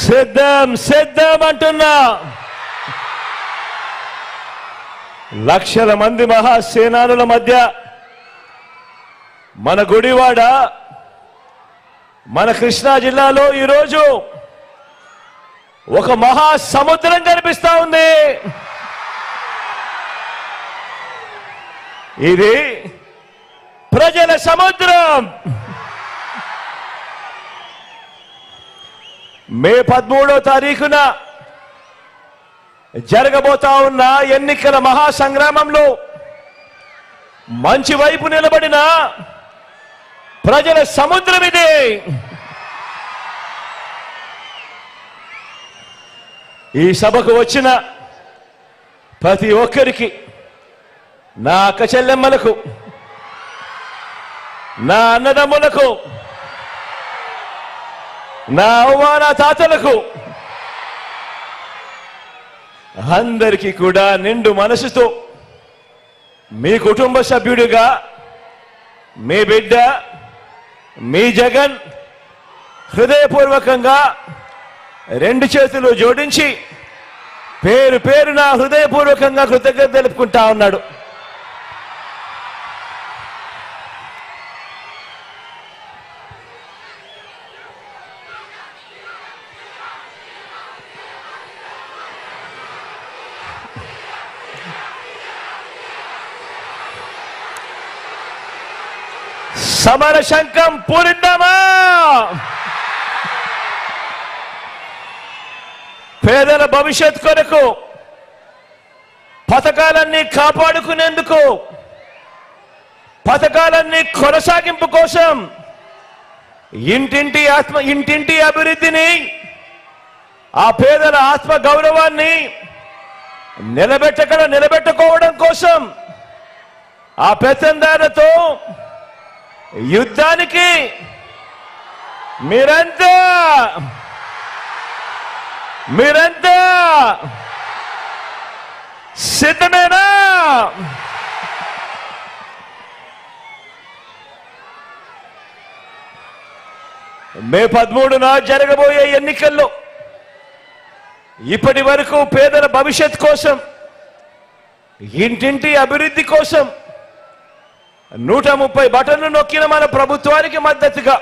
సిద్ధం సిద్ధం అంటున్నా. లక్షల మంది మహాసేనానుల మధ్య మన గుడివాడ, మన కృష్ణా జిల్లాలో ఈరోజు ఒక మహాసముద్రం కనిపిస్తా ఉంది. ఇది ప్రజల సముద్రం. మే 13వ తారీఖున జరగబోతా ఉన్న ఎన్నికల మహాసంగ్రామంలో మంచి వైపు నిలబడిన ప్రజల సముద్రం ఇది. ఈ సభకు వచ్చిన ప్రతి ఒక్కరికి, నా అక్క చెల్లెమ్మలకు, నా అన్నదమ్ములకు, నా అవ్వాన తాతలకు అందరికీ కూడా నిండు మనసుతో మీ కుటుంబ సభ్యుడిగా మీ బిడ్డ మీ జగన్ హృదయపూర్వకంగా రెండు చేతులు జోడించి పేరు పేరున హృదయపూర్వకంగా కృతజ్ఞత తెలుపుకుంటా ఉన్నాడు. సమర శంఖం పూరిద్దామా? పేదల భవిష్యత్ కొరకు, పథకాలన్నీ కాపాడుకునేందుకు, పథకాలన్నీ కొనసాగింపు కోసం, ఇంటింటి అభివృద్ధిని, ఆ పేదల ఆత్మ గౌరవాన్ని నిలబెట్టుకోవడం కోసం, ఆ పెత్తందారులతో యుద్ధానికి మీరంతా సిద్ధమేనా? మే 13న జరగబోయే ఎన్నికల్లో ఇప్పటి వరకు పేదల భవిష్యత్ కోసం, ఇంటింటి అభివృద్ధి కోసం 130 బటన్లు నొక్కిన మన ప్రభుత్వానికి మద్దతుగా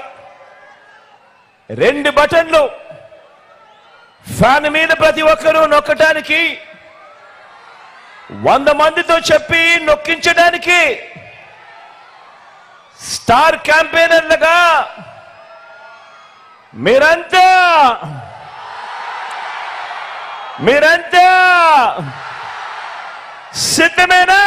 2 బటన్లు ఫ్యాన్ మీద ప్రతి ఒక్కరూ నొక్కటానికి, 100 మందితో చెప్పి నొక్కించడానికి స్టార్ క్యాంపెయినర్లుగా మీరంతా సిద్ధమేనా?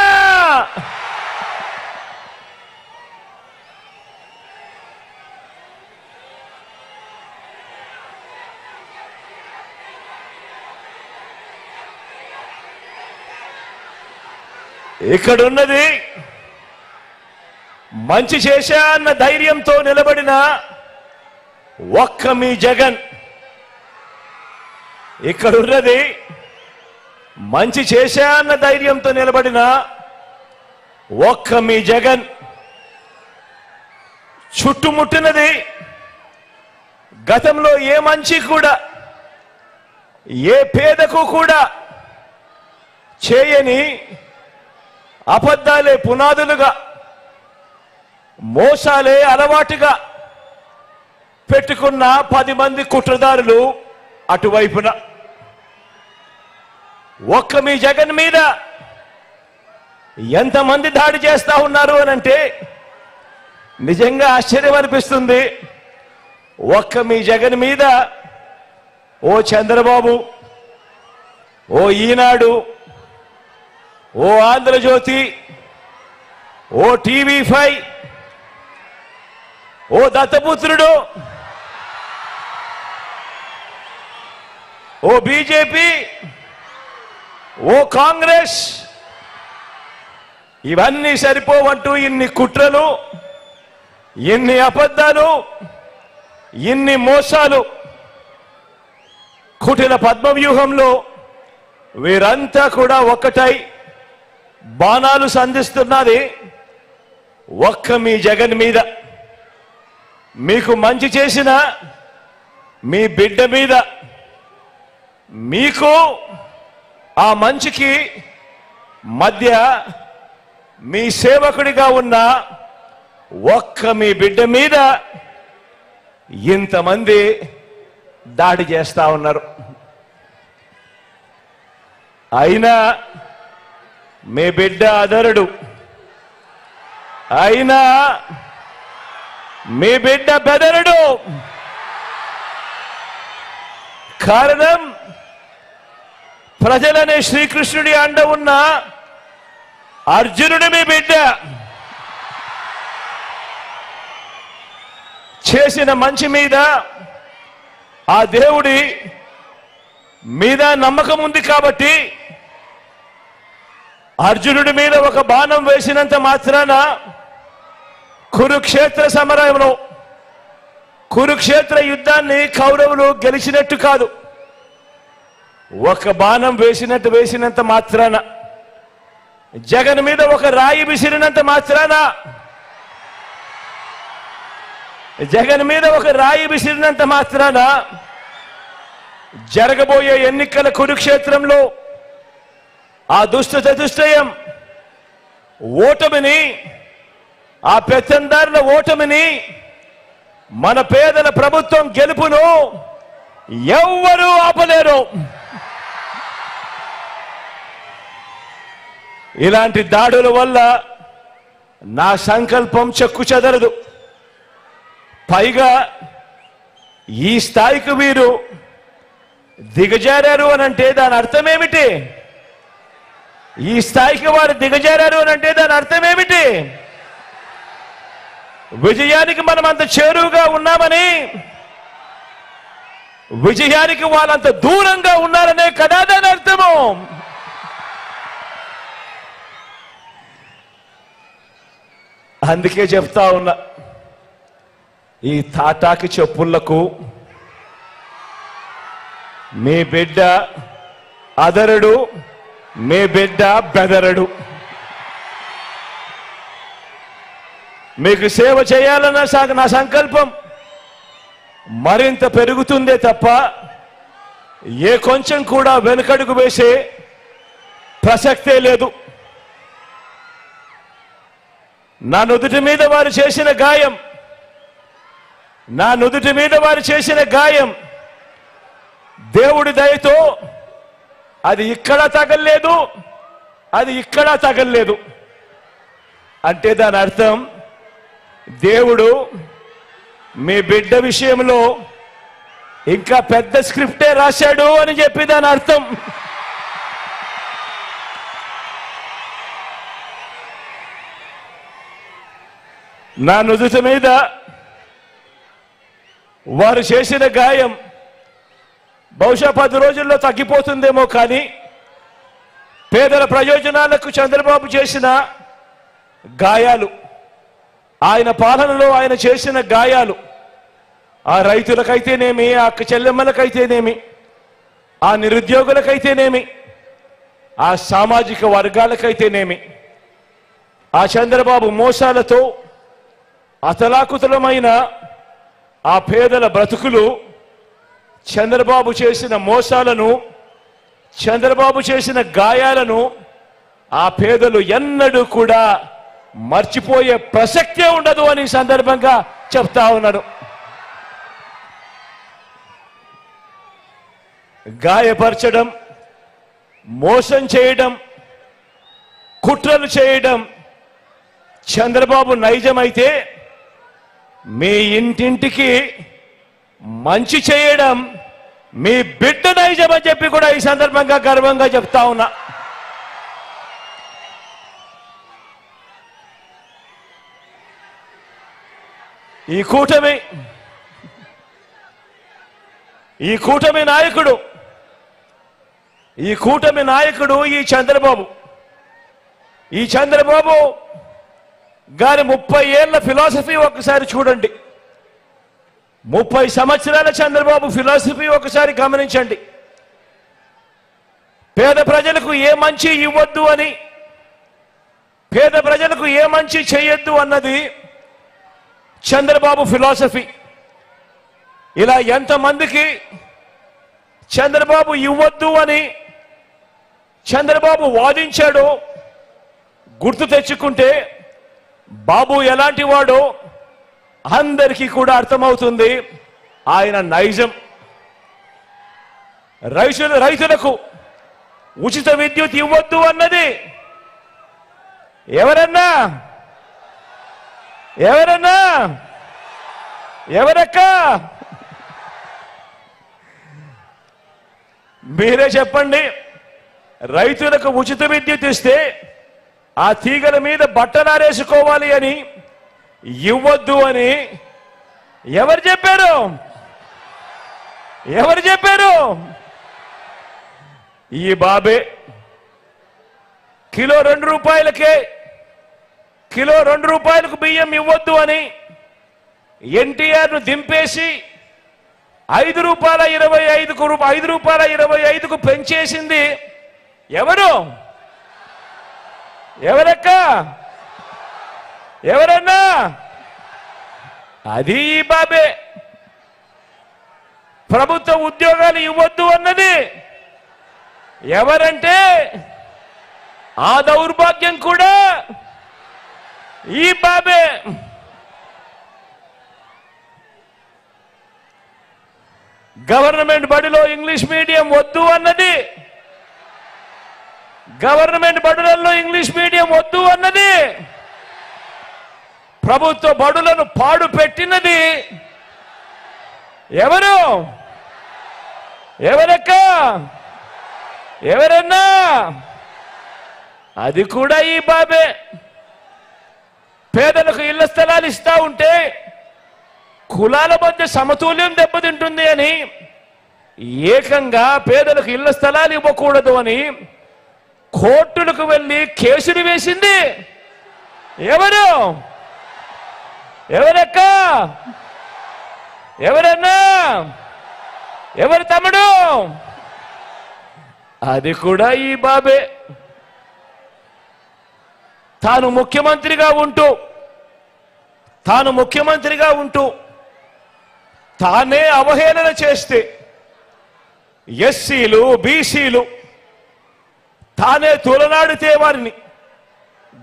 ఇక్కడున్నది మంచి చేశా అన్న ధైర్యంతో నిలబడిన ఒక్క మీ జగన్. ఇక్కడున్నది మంచి చేశా అన్న ధైర్యంతో నిలబడిన ఒక్క మీ జగన్. చుట్టుముట్టినది గతంలో ఏ మంచి కూడా, ఏ పేదకు కూడా చేయని అబద్ధాలే పునాదులుగా, మోసాలే అలవాటుగా పెట్టుకున్న 10 మంది కుట్రదారులు అటువైపున. ఒక్క మీ జగన్ మీద ఎంతమంది దాడి చేస్తా ఉన్నారు అనంటే నిజంగా ఆశ్చర్యం అనిపిస్తుంది. ఒక్క మీ జగన్ మీద ఓ చంద్రబాబు, ఓ ఈనాడు, ఓ ఆంధ్రజ్యోతి, ఓ TV5, ఓ దత్తపుత్రుడు, ఓ బీజేపీ, ఓ కాంగ్రెస్, ఇవన్నీ సరిపోవంటూ ఇన్ని కుట్రలు, ఇన్ని అబద్ధాలు, ఇన్ని మోసాలు, కుటిల పద్మవ్యూహంలో వీరంతా కూడా ఒక్కటై బాణాలు సంధిస్తున్నది ఒక్క మీ జగన్ మీద. మీకు మంచి చేసిన మీ బిడ్డ మీద, మీకు ఆ మంచికి మధ్య మీ సేవకుడిగా ఉన్న ఒక్క మీ బిడ్డ మీద ఇంతమంది దాడి చేస్తా ఉన్నారు. అయినా మీ బిడ్డ అదరుడు, అయినా మీ బిడ్డ బెదరుడు. కారణం ప్రజలనే శ్రీకృష్ణుడి అండ ఉన్న అర్జునుడి మీ బిడ్డ. చేసిన మంచి మీద ఆ దేవుడి మీద నమ్మకం ఉంది కాబట్టి అర్జునుడి మీద ఒక బాణం వేసినంత మాత్రాన కురుక్షేత్ర సమరంలో కురుక్షేత్ర యుద్ధాన్ని కౌరవులు గెలిచినట్టు కాదు. ఒక బాణం వేసినంత మాత్రాన, జగన్ మీద ఒక రాయి విసిరినంత మాత్రాన, జగన్ మీద ఒక రాయి విసిరినంత మాత్రాన జరగబోయే ఎన్నికల కురుక్షేత్రంలో ఆ దుష్ట చతుష్టయం ఓటమిని, ఆ పెత్తందారుల ఓటమిని, మన పేదల ప్రభుత్వం గెలుపును ఎవ్వరూ ఆపలేరు. ఇలాంటి దాడుల వల్ల నా సంకల్పం చెక్కు చెదరదు. పైగా ఈ స్థాయికి వీరు దిగజారారు అనంటే దాని అర్థం ఏమిటి? ఈ స్థాయికి వారు దిగజారారు అనంటే దాని అర్థం ఏమిటి? విజయానికి మనం అంత చేరువుగా ఉన్నామని, విజయానికి వాళ్ళంత దూరంగా ఉన్నారనే కదా దాని అర్థము. అందుకే చెప్తా ఉన్నా, ఈ తాటాకి చెప్పులకు మీ బిడ్డ అదరుడు, మీ బిడ్డ బెదరడు. మీకు సేవ చేయాలన్న నా సంకల్పం మరింత పెరుగుతుందే తప్ప ఏ కొంచెం కూడా వెనుకడుగు వేసే ప్రసక్తే లేదు. నా నుదుటి మీద వారు చేసిన గాయం, నా నుదుటి మీద వారు చేసిన గాయం దేవుడి దయతో అది ఇక్కడ తగల్లేదు, అది ఇక్కడ తగల్లేదు. అంటే దాని అర్థం దేవుడు మీ బిడ్డ విషయంలో ఇంకా పెద్ద స్క్రిప్టే రాశాడు అని చెప్పి దాని అర్థం. నా నుదుటి మీద వారు చేసిన గాయం బహుశా 10 రోజుల్లో తగ్గిపోతుందేమో, కానీ పేదల ప్రయోజనాలకు చంద్రబాబు చేసిన గాయాలు, ఆయన పాలనలో ఆయన చేసిన గాయాలు, ఆ రైతులకైతేనేమి, ఆ అక్క చెల్లెమ్మలకైతేనేమి, ఆ నిరుద్యోగులకైతేనేమి, ఆ సామాజిక వర్గాలకైతేనేమి, ఆ చంద్రబాబు మోసాలతో అతలాకుతలమైన ఆ పేదల బ్రతుకులు, చంద్రబాబు చేసిన మోసాలను, చంద్రబాబు చేసిన గాయాలను ఆ పేదలు ఎన్నడూ కూడా మర్చిపోయే ప్రసక్తే ఉండదు అని సందర్భంగా చెప్తా ఉన్నాను. గాయపరచడం, మోసం చేయడం, కుట్రలు చేయడం చంద్రబాబు నైజమైతే, మీ ఇంటింటికి మంచి చేయడం మీ బిడ్డ నైజం అని చెప్పి కూడా ఈ సందర్భంగా గర్వంగా చెప్తా ఉన్నా. ఈ కూటమి నాయకుడు ఈ చంద్రబాబు గారి 30 ఏళ్ల ఫిలాసఫీ ఒకసారి చూడండి. 30 సంవత్సరాల చంద్రబాబు ఫిలాసఫీ ఒకసారి గమనించండి. పేద ప్రజలకు ఏ మంచి ఇవ్వద్దు అని, పేద ప్రజలకు ఏ మంచి చేయొద్దు అన్నది చంద్రబాబు ఫిలాసఫీ. ఇలా ఎంతమందికి చంద్రబాబు ఇవ్వద్దు అని చంద్రబాబు వాదించాడో గుర్తు తెచ్చుకుంటే బాబు ఎలాంటి వాడో అందరికీ కూడా అర్థమవుతుంది. ఆయన నైజం. రైతులకు ఉచిత విద్యుత్ ఇవ్వద్దు అన్నది ఎవరన్నా ఎవరక్క మీరే చెప్పండి. రైతులకు ఉచిత విద్యుత్ ఇస్తే ఆ తీగల మీద బట్టలారేసుకోవాలి అని ఇవ్వద్దు అని ఎవరు చెప్పారు? ఈ బాబే. కిలో 2 రూపాయలకే కిలో 2 రూపాయలకు బియ్యం ఇవ్వద్దు అని ఎన్టీఆర్ను దింపేసి 5 రూపాయల 25కు పెంచేసింది ఎవరు? ఎవరక్క? ఎవరన్నా? అది ఈ బాబే. ప్రభుత్వ ఉద్యోగాలు ఇవ్వద్దు అన్నది ఎవరంటే ఆ దౌర్భాగ్యం కూడా ఈ బాబే. గవర్నమెంట్ బడిలో ఇంగ్లీష్ మీడియం వద్దు అన్నది గవర్నమెంట్ బడులలో ఇంగ్లీష్ మీడియం వద్దు అన్నది ప్రభుత్వ బడులను పాడు పెట్టినది ఎవరు? ఎవరక్క? ఎవరన్నా? అది కూడా ఈ బాబే. పేదలకు ఇళ్ల స్థలాలు ఇస్తా ఉంటే కులాల మధ్య సమతుల్యం దెబ్బతింటుంది అని ఏకంగా పేదలకు ఇళ్ల స్థలాలు ఇవ్వకూడదు అని కోర్టులకు వెళ్ళి కేసులు వేసింది ఎవరు? ఎవరక్క? ఎవరన్నా? ఎవరు తమ్ముడు? అది కూడా ఈ బాబే. తాను ముఖ్యమంత్రిగా ఉంటూ తానే అవహేళన చేస్తే ఎస్సీలు బీసీలు తానే తొలనాడితే వారిని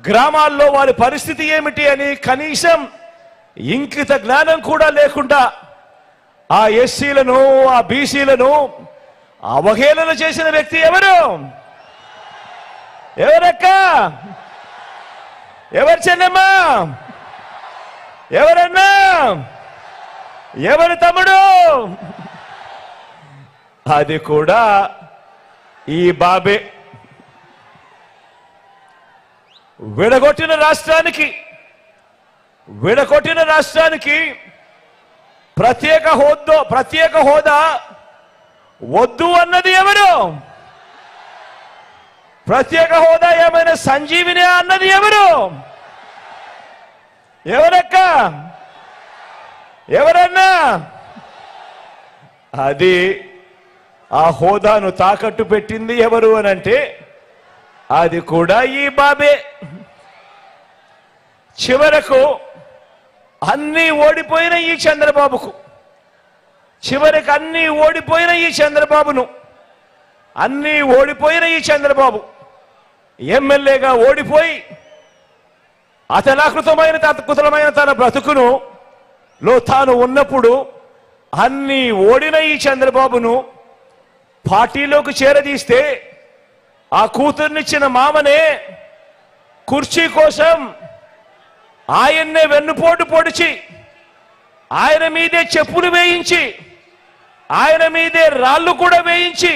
గ్రామాల్లో వారి పరిస్థితి ఏమిటి అని కనీసం ఇంకిత జ్ఞానం కూడా లేకుండా ఆ ఎస్సీలను ఆ బీసీలను అవహేళన చేసిన వ్యక్తి ఎవరు? ఎవరక్క? ఎవరు చెల్లెమ్మా? ఎవరన్నా? ఎవరు తమ్ముడు? అది కూడా ఈ బాబే. విడగొట్టిన రాష్ట్రానికి ప్రత్యేక హోదా వద్దు అన్నది ఎవరు? ప్రత్యేక హోదా ఏమైనా సంజీవిని అన్నది ఎవరు? ఎవరక్క? ఎవరన్నా? అది ఆ హోదాను తాకట్టు పెట్టింది ఎవరు అనంటే అది కూడా ఈ బాబే. చివరకు అన్నీ ఓడిపోయిన ఈ చంద్రబాబుకు ఈ చంద్రబాబు ఎమ్మెల్యేగా ఓడిపోయి అతలాకృతమైన తన బ్రతుకును తాను ఉన్నప్పుడు అన్నీ ఓడిన ఈ చంద్రబాబును పార్టీలోకి చేరదీస్తే ఆ కూతుర్నిచ్చిన మామనే కుర్చీ కోసం ఆయన్నే వెన్నుపోటు పొడిచి ఆయన మీదే చెప్పులు వేయించి ఆయన మీదే రాళ్ళు కూడా వేయించి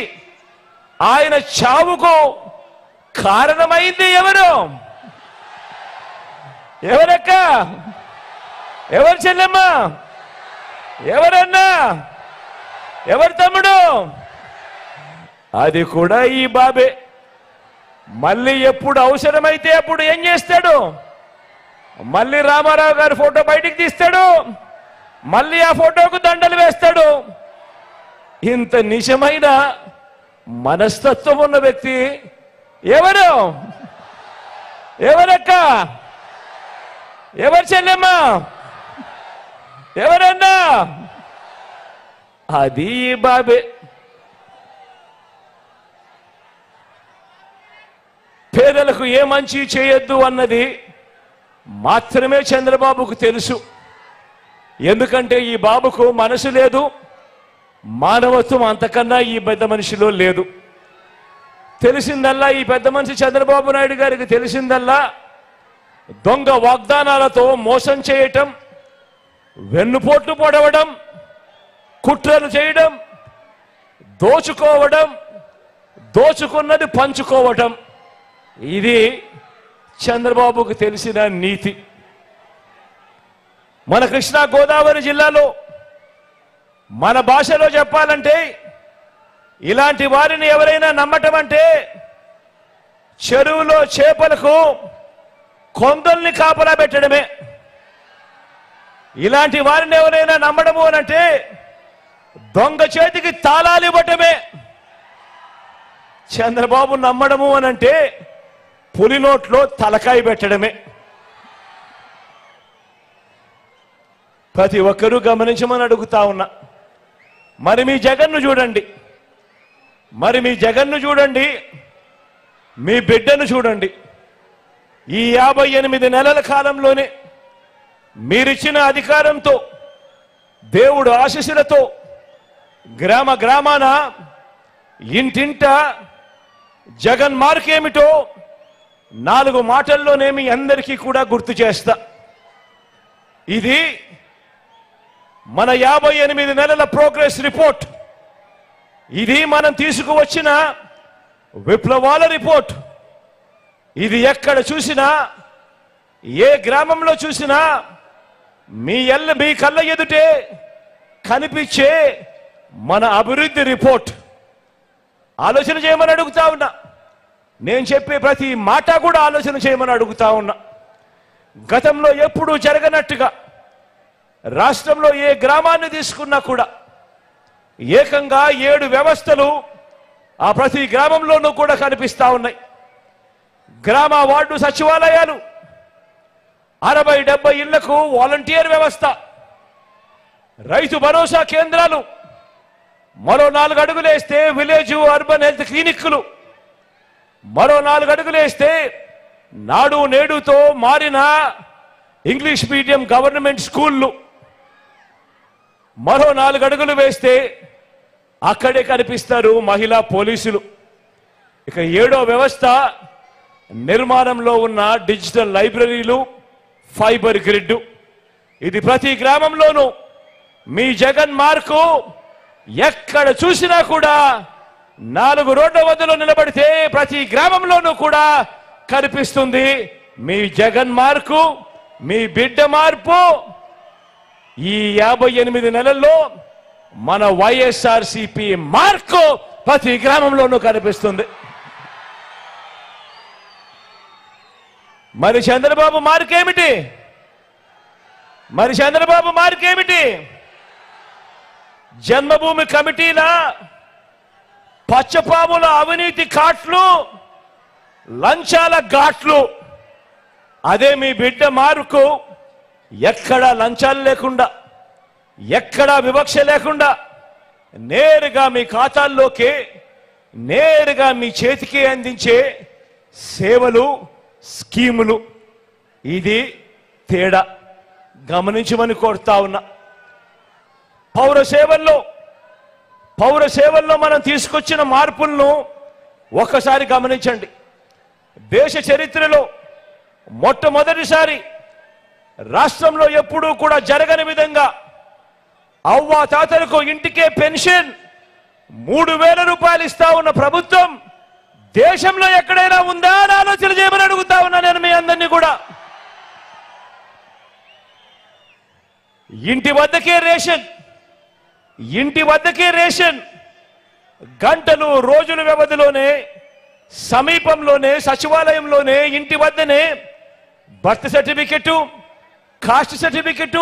ఆయన చావుకు కారణమైంది ఎవరు? ఎవరక్క? ఎవరు చెల్లెమ్మా? ఎవరన్నా? ఎవరు తమ్ముడు? అది కూడా ఈ బాబే. మళ్ళీ ఎప్పుడు అవసరమైతే అప్పుడు ఏం చేస్తాడు? మళ్ళీ రామారావు గారి ఫోటో బయటికి తీస్తాడు, మళ్ళీ ఆ ఫోటోకు దండలు వేస్తాడు. ఇంత నిజమైన మనస్తత్వం ఉన్న వ్యక్తి ఎవరు? ఎవరక్క? ఎవరు చెల్లెమ్మా? ఎవరన్నా? అది బాబే. పేదలకు ఏ మంచి చేయొద్దు అన్నది మాత్రమే చంద్రబాబుకు తెలుసు. ఎందుకంటే ఈ బాబుకు మనసు లేదు, మానవత్వం అంతకన్నా ఈ పెద్ద మనిషిలో లేదు. తెలిసిందల్లా ఈ పెద్ద మనిషి చంద్రబాబు నాయుడు గారికి తెలిసిందల్లా దొంగ వాగ్దానాలతో మోసం చేయటం, వెన్నుపోట్లు పొడవడం, కుట్రలు చేయడం, దోచుకోవడం, దోచుకున్నది పంచుకోవటం. ఇది చంద్రబాబుకు తెలిసిన నీతి. మన కృష్ణా గోదావరి జిల్లాలో మన భాషలో చెప్పాలంటే ఇలాంటి వారిని ఎవరైనా నమ్మటం అంటే చెరువులో చేపలకు కొందల్ని కాపలా పెట్టడమే. ఇలాంటి వారిని ఎవరైనా నమ్మడము అనంటే దొంగ చేతికి తాళాలు ఇవ్వటమే. చంద్రబాబు నమ్మడము అనంటే పులి నోట్లో తలకాయ పెట్టడమే. ప్రతి ఒక్కరూ గమనించమని అడుగుతా ఉన్నా. మరి మీ జగన్ను చూడండి, మరి మీ జగన్ను చూడండి, మీ బిడ్డను చూడండి. ఈ 58 నెలల కాలంలోనే మీరిచ్చిన అధికారంతో, దేవుడు ఆశీస్సులతో గ్రామ గ్రామాన ఇంటింట జగన్ మార్కేమిటో 4 మాటల్లోనే మీ అందరికీ కూడా గుర్తు చేస్తా. ఇది మన 58 నెలల ప్రోగ్రెస్ రిపోర్ట్. ఇది మనం తీసుకువచ్చిన విప్లవాల రిపోర్ట్. ఇది ఎక్కడ చూసినా, ఏ గ్రామంలో చూసినా మీ కళ్ళ ఎదుటే కనిపించే మన అభివృద్ధి రిపోర్ట్. ఆలోచన చేయమని అడుగుతా ఉన్నా. నేను చెప్పే ప్రతి మాట కూడా ఆలోచన చేయమని అడుగుతా ఉన్నా. గతంలో ఎప్పుడూ జరగనట్టుగా రాష్ట్రంలో ఏ గ్రామాన్ని తీసుకున్నా కూడా ఏకంగా 7 వ్యవస్థలు ఆ ప్రతి గ్రామంలోనూ కూడా కనిపిస్తా ఉన్నాయి. గ్రామ వార్డు సచివాలయాలు, 60-70 ఇళ్లకు వాలంటీర్ వ్యవస్థ, రైతు భరోసా కేంద్రాలు, మరో 4 అడుగులేస్తే విలేజ్ అర్బన్ హెల్త్ క్లినిక్లు, మరో 4 అడుగులేస్తే నాడు నేడుతో మారిన ఇంగ్లీష్ మీడియం గవర్నమెంట్ స్కూళ్ళు, మరో 4 అడుగులు వేస్తే అక్కడే కనిపిస్తారు మహిళా పోలీసులు. ఇక 7వ వ్యవస్థ నిర్మాణంలో ఉన్న డిజిటల్ లైబ్రరీలు, ఫైబర్ గ్రిడ్. ఇది ప్రతి గ్రామంలోనూ మీ జగన్ మార్కు ఎక్కడ చూసినా కూడా 4 రోడ్ల వద్దలో నిలబడితే ప్రతి గ్రామంలోనూ కూడా కనిపిస్తుంది మీ జగన్ మార్కు, మీ బిడ్డ మార్పు. ఈ 58 నెలల్లో మన వైఎస్ఆర్సీపీ మార్కు ప్రతి గ్రామంలోనూ కనిపిస్తుంది. మరి చంద్రబాబు మార్కేమిటి? మరి చంద్రబాబు మార్కేమిటి? జన్మభూమి కమిటీల పచ్చపాముల అవినీతి కాట్లు, లంచాల ఘాట్లు. అదే మీ బిడ్డ మార్కు. ఎక్కడా లంచాలు లేకుండా, ఎక్కడా వివక్ష లేకుండా నేరుగా మీ ఖాతాల్లోకి, నేరుగా మీ చేతికి అందించే సేవలు, స్కీములు. ఇది తేడా గమనించమని కోరుతా ఉన్నా. పౌర సేవల్లో మనం తీసుకొచ్చిన మార్పులను ఒక్కసారి గమనించండి. దేశ చరిత్రలో మొట్టమొదటిసారి రాష్ట్రంలో ఎప్పుడూ కూడా జరగని విధంగా అవ్వా తాతలకు ఇంటికే పెన్షన్ 3000 రూపాయలు ఇస్తా ఉన్న ప్రభుత్వం దేశంలో ఎక్కడైనా ఉందా అని ఆలోచన చేయమని అడుగుతా ఉన్నా నేను మీ అందరినీ కూడా. ఇంటి వద్దకే రేషన్ గంటలు రోజుల వ్యవధిలోనే, సమీపంలోనే, సచివాలయంలోనే, ఇంటి వద్దనే బర్త్ సర్టిఫికెట్, కాస్ట్ సర్టిఫికెట్,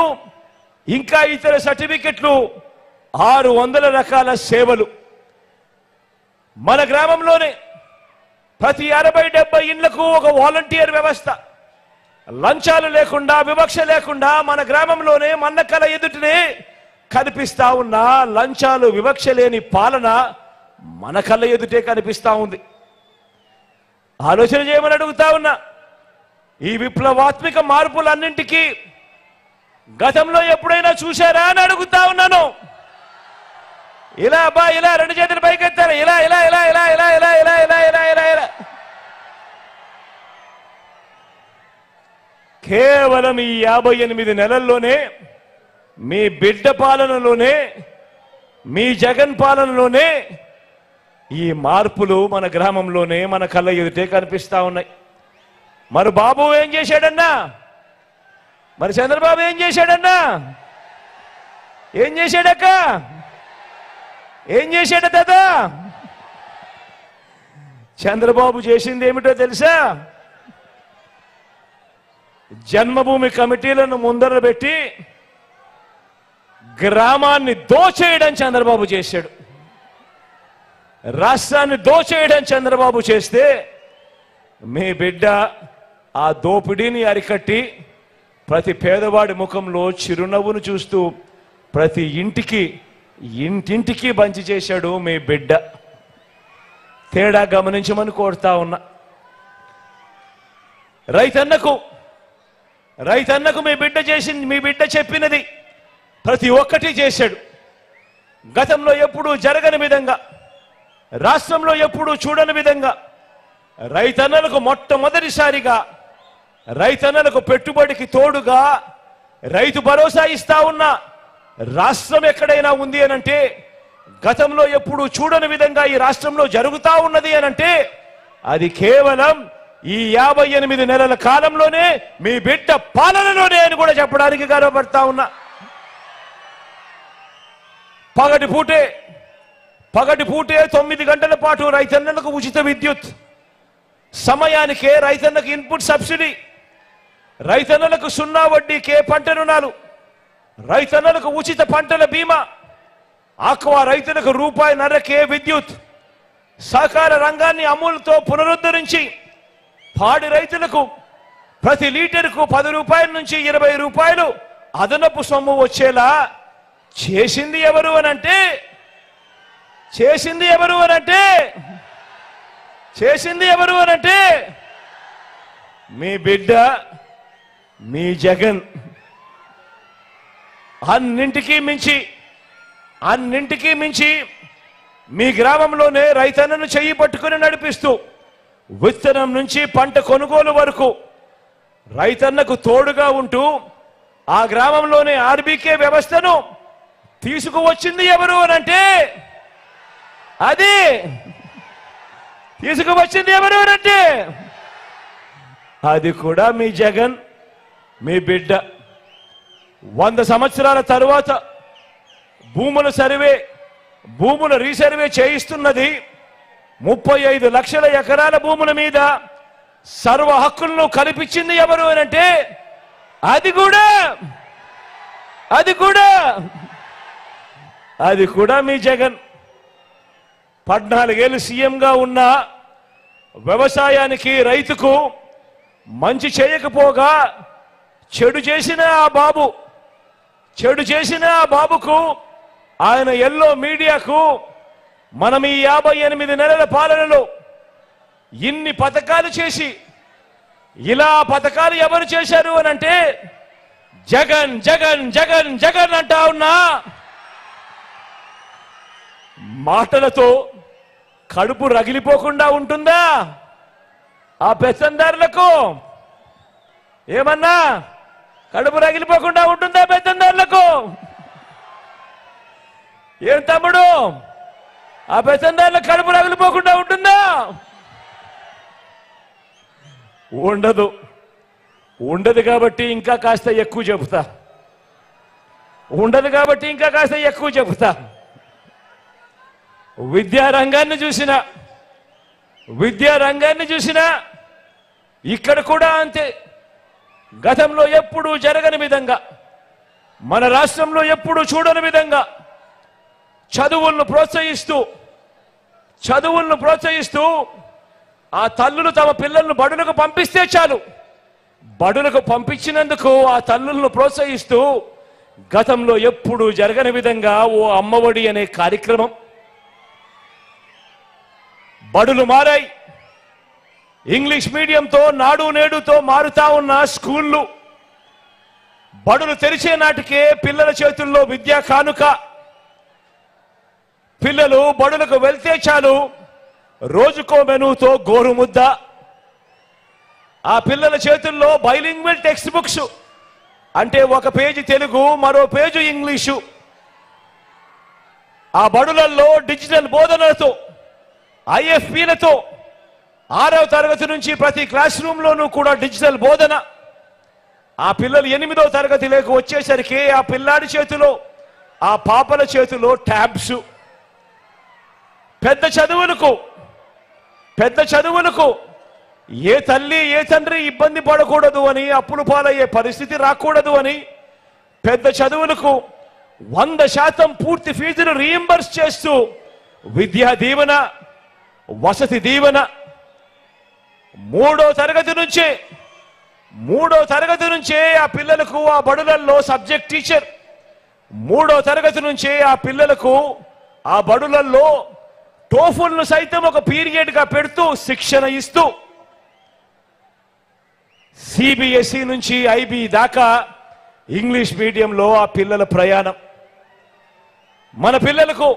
ఇంకా ఇతర సర్టిఫికెట్లు, 600 రకాల సేవలు. మన గ్రామంలోనే ప్రతి 60-70 ఇళ్లకు ఒక వాలంటీర్ వ్యవస్థ. లంచాలు లేకుండా, వివక్ష లేకుండా మన గ్రామంలోనే మన కళ ఎదుటనే కనిపిస్తా ఉన్న లంచాలు, వివక్ష లేని పాలన మన కళ్ళ ఎదుటే కనిపిస్తా ఉంది. ఆలోచన చేయమని అడుగుతా ఉన్నా. ఈ విప్లవాత్మక మార్పులన్నింటికీ గతంలో ఎప్పుడైనా చూశారా అని అడుగుతా ఉన్నాను. ఇలా అబ్బా, ఇలా రెండు చేతులు పైకెత్తారు, ఇలా ఇలా ఇలా ఇలా ఇలా ఇలా ఇలా ఇలా ఇలా ఇలా ఇలా. కేవలం ఈ 58 నెలల్లోనే, మీ బిడ్డ పాలనలోనే, మీ జగన్ పాలనలోనే ఈ మార్పులు మన గ్రామంలోనే మన కళ్ళ ఎదుటే కనిపిస్తా ఉన్నాయి. మరి బాబు ఏం చేశాడన్నా? మరి చంద్రబాబు ఏం చేశాడన్నా? ఏం చేశాడక్క? ఏం చేశాడ దాదా? చంద్రబాబు చేసింది ఏమిటో తెలుసా? జన్మభూమి కమిటీలను ముందర పెట్టి గ్రామాన్ని దోచేయడం చంద్రబాబు చేశాడు. రాష్ట్రాన్ని దోచేయడం చంద్రబాబు చేస్తే, మీ బిడ్డ ఆ దోపిడీని అరికట్టి ప్రతి పేదవాడి ముఖంలో చిరునవ్వును చూస్తూ ప్రతి ఇంటింటికి బంచి చేశాడు మీ బిడ్డ. తేడా గమనించమని కోరుతా ఉన్నా. రైతన్నకు మీ బిడ్డ చెప్పినది ప్రతి ఒక్కటి చేశాడు. గతంలో ఎప్పుడూ జరగని విధంగా, రాష్ట్రంలో ఎప్పుడూ చూడని విధంగా రైతన్నలకు మొట్టమొదటిసారిగా రైతన్నలకు పెట్టుబడికి తోడుగా రైతు భరోసా ఇస్తా ఉన్న రాష్ట్రం ఎక్కడైనా ఉంది అనంటే, గతంలో ఎప్పుడూ చూడని విధంగా ఈ రాష్ట్రంలో జరుగుతా ఉన్నది అనంటే, అది కేవలం ఈ 58 నెలల కాలంలోనే మీ బిడ్డ పాలనలోనే అని కూడా చెప్పడానికి గర్వపడతా ఉన్నా. పగటి పూటే 9 గంటల పాటు రైతన్నలకు ఉచిత విద్యుత్, సమయానికే రైతన్నకు ఇన్పుట్ సబ్సిడీ, రైతన్నలకు 0 వడ్డీకే పంట రుణాలు, రైతన్నలకు ఉచిత పంటల బీమా, ఆక్వా రైతులకు ₹1.5కే విద్యుత్, సహకార రంగాన్ని అమూల్తో పునరుద్ధరించి పాడి రైతులకు ప్రతి లీటర్కు ₹10 నుంచి ₹20 అదనపు సొమ్ము వచ్చేలా చేసింది ఎవరు అనంటే మీ బిడ్డ, మీ జగన్. అన్నింటికీ మించి మీ గ్రామంలోనే రైతన్నను చెయ్యి పట్టుకుని నడిపిస్తూ విత్తనం నుంచి పంట కొనుగోలు వరకు రైతన్నకు తోడుగా ఉంటూ ఆ గ్రామంలోనే ఆర్బీకే వ్యవస్థను తీసుకువచ్చింది ఎవరు అనంటే, అది కూడా మీ జగన్, మీ బిడ్డ. 100 సంవత్సరాల తరువాత భూముల రీసర్వే చేయిస్తున్నది 35 లక్షల ఎకరాల భూముల మీద సర్వ హక్కులను కల్పించింది ఎవరు అనంటే, అది కూడా మీ జగన్. 14 ఏళ్ళు సీఎంగా ఉన్న వ్యవసాయానికి, రైతుకు మంచి చేయకపోగా చెడు చేసిన ఆ బాబుకు ఆయన ఎల్లో మీడియాకు మనం ఈ 58 నెలల పాలనలో ఇన్ని పథకాలు చేసి, ఇలా పథకాలు ఎవరు చేశారు అనంటే జగన్ జగన్ జగన్ జగన్ అంటా ఉన్నా మాటలతో కడుపు రగిలిపోకుండా ఉంటుందా? ఆ పెత్తందారులకు ఏమన్నా కడుపు రగిలిపోకుండా ఉంటుందా? పెత్తందారులకు ఏం తమ్ముడు, ఆ పెత్తందారులకు కడుపు రగిలిపోకుండా ఉంటుందా? ఉండదు కాబట్టి ఇంకా కాస్త ఎక్కువ చెబుతా. విద్యారంగాన్ని చూసినా ఇక్కడ కూడా అంతే. గతంలో ఎప్పుడూ జరగని విధంగా, మన రాష్ట్రంలో ఎప్పుడూ చూడని విధంగా చదువులను ప్రోత్సహిస్తూ ఆ తల్లులు తమ పిల్లలను బడులకు పంపిస్తే చాలు, బడులకు పంపించినందుకు ఆ తల్లులను ప్రోత్సహిస్తూ గతంలో ఎప్పుడూ జరగని విధంగా ఓ అమ్మఒడి అనే కార్యక్రమం. బడులు మారాయి, ఇంగ్లీష్ మీడియంతో నాడు నేడుతో మారుతా ఉన్న స్కూళ్ళు బడులు తెరిచే నాటికే పిల్లల చేతుల్లో విద్యా కానుక. పిల్లలు బడులకు వెళ్తే చాలు రోజుకో మెనూతో గోరుముద్ద. ఆ పిల్లల చేతుల్లో బైలింగ్వల్ టెక్స్ట్ బుక్స్, అంటే ఒక పేజీ తెలుగు మరో పేజీ ఇంగ్లీషు. ఆ బడులలో డిజిటల్ బోధనలతో IFPలతో 6వ తరగతి నుంచి ప్రతి క్లాస్ రూమ్లోనూ కూడా డిజిటల్ బోధన. ఆ పిల్లలు 8వ తరగతిలోకి వచ్చేసరికి ఆ పిల్లాడి చేతిలో ఆ పాపల చేతిలో ట్యాబ్స్. పెద్ద చదువులకు ఏ తల్లి ఏ తండ్రి ఇబ్బంది పడకూడదు అని, అప్పులు పాలయ్యే పరిస్థితి రాకూడదు అని పెద్ద చదువులకు 100% పూర్తి ఫీజును రీయింబర్స్ చేస్తూ విద్యా దీవెన, వసతి దీవెన. 3వ తరగతి నుంచే ఆ పిల్లలకు ఆ బడులలో సబ్జెక్ట్ టీచర్. 3వ తరగతి నుంచే ఆ పిల్లలకు ఆ బడులలో టోఫుల్ను సైతం ఒక పీరియడ్గా పెడుతూ శిక్షణ ఇస్తూ CBSE నుంచి IB దాకా ఇంగ్లీష్ మీడియంలో ఆ పిల్లల ప్రయాణం. మన పిల్లలకు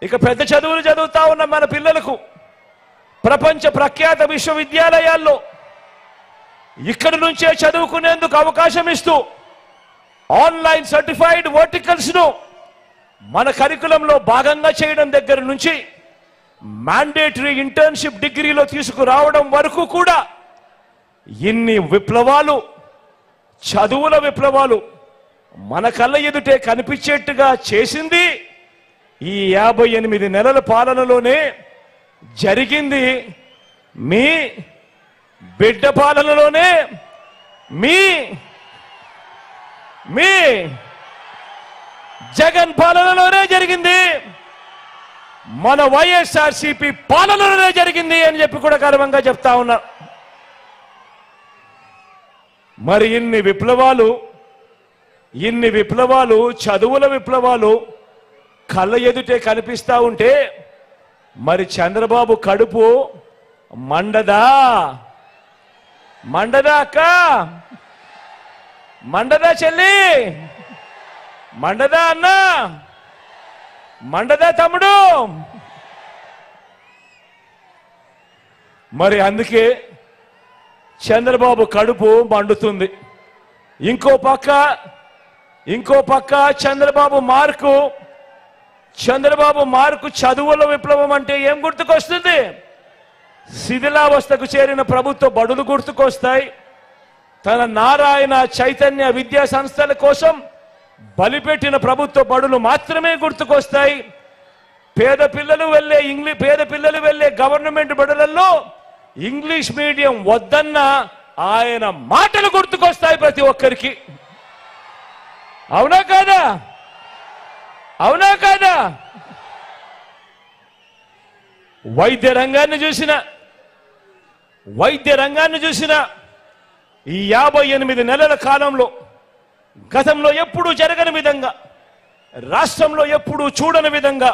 ఇక పెద్ద చదువులు చదువుతా ఉన్న మన పిల్లలకు ప్రపంచ ప్రఖ్యాత విశ్వవిద్యాలయాల్లో ఇక్కడి నుంచే చదువుకునేందుకు అవకాశం ఇస్తూ ఆన్లైన్ సర్టిఫైడ్ వర్టికల్స్ ను మన కరికులంలో భాగంగా చేయడం దగ్గర నుంచి మ్యాండేటరీ ఇంటర్న్షిప్ డిగ్రీలో తీసుకురావడం వరకు కూడా ఇన్ని విప్లవాలు, చదువుల విప్లవాలు మన కళ్ళ ఎదుటే కనిపించేట్టుగా చేసింది ఈ 58 నెలల పాలనలోనే. జరిగింది మీ బిడ్డ పాలనలోనే, మీ జగన్ పాలనలోనే జరిగింది, మన వైఎస్ఆర్సీపీ పాలనలోనే జరిగింది అని చెప్పి కూడా గర్వంగా చెప్తా ఉన్నా. మరి ఇన్ని విప్లవాలు, చదువుల విప్లవాలు కళ్ళ ఎదుటే కనిపిస్తా ఉంటే మరి చంద్రబాబు కడుపు మండదా అక్క, మండదా చెల్లి, మండదా అన్న, మండదా తమ్ముడు? మరి అందుకే చంద్రబాబు కడుపు మండుతుంది. ఇంకో పక్క చంద్రబాబు మార్కు చదువుల విప్లవం అంటే ఏం గుర్తుకొస్తుంది? శిథిలావస్థకు చేరిన ప్రభుత్వ బడులు గుర్తుకొస్తాయి. తన నారాయణ చైతన్య విద్యా సంస్థల కోసం బలిపెట్టిన ప్రభుత్వ బడులు మాత్రమే గుర్తుకొస్తాయి. పేద పిల్లలు వెళ్లే గవర్నమెంట్ బడులలో ఇంగ్లీష్ మీడియం వద్దన్న ఆయన మాటలు గుర్తుకొస్తాయి ప్రతి ఒక్కరికి. అవునా కాదా? వైద్య రంగాన్ని చూసిన ఈ 58 నెలల కాలంలో గతంలో ఎప్పుడూ జరగని విధంగా, రాష్ట్రంలో ఎప్పుడూ చూడని విధంగా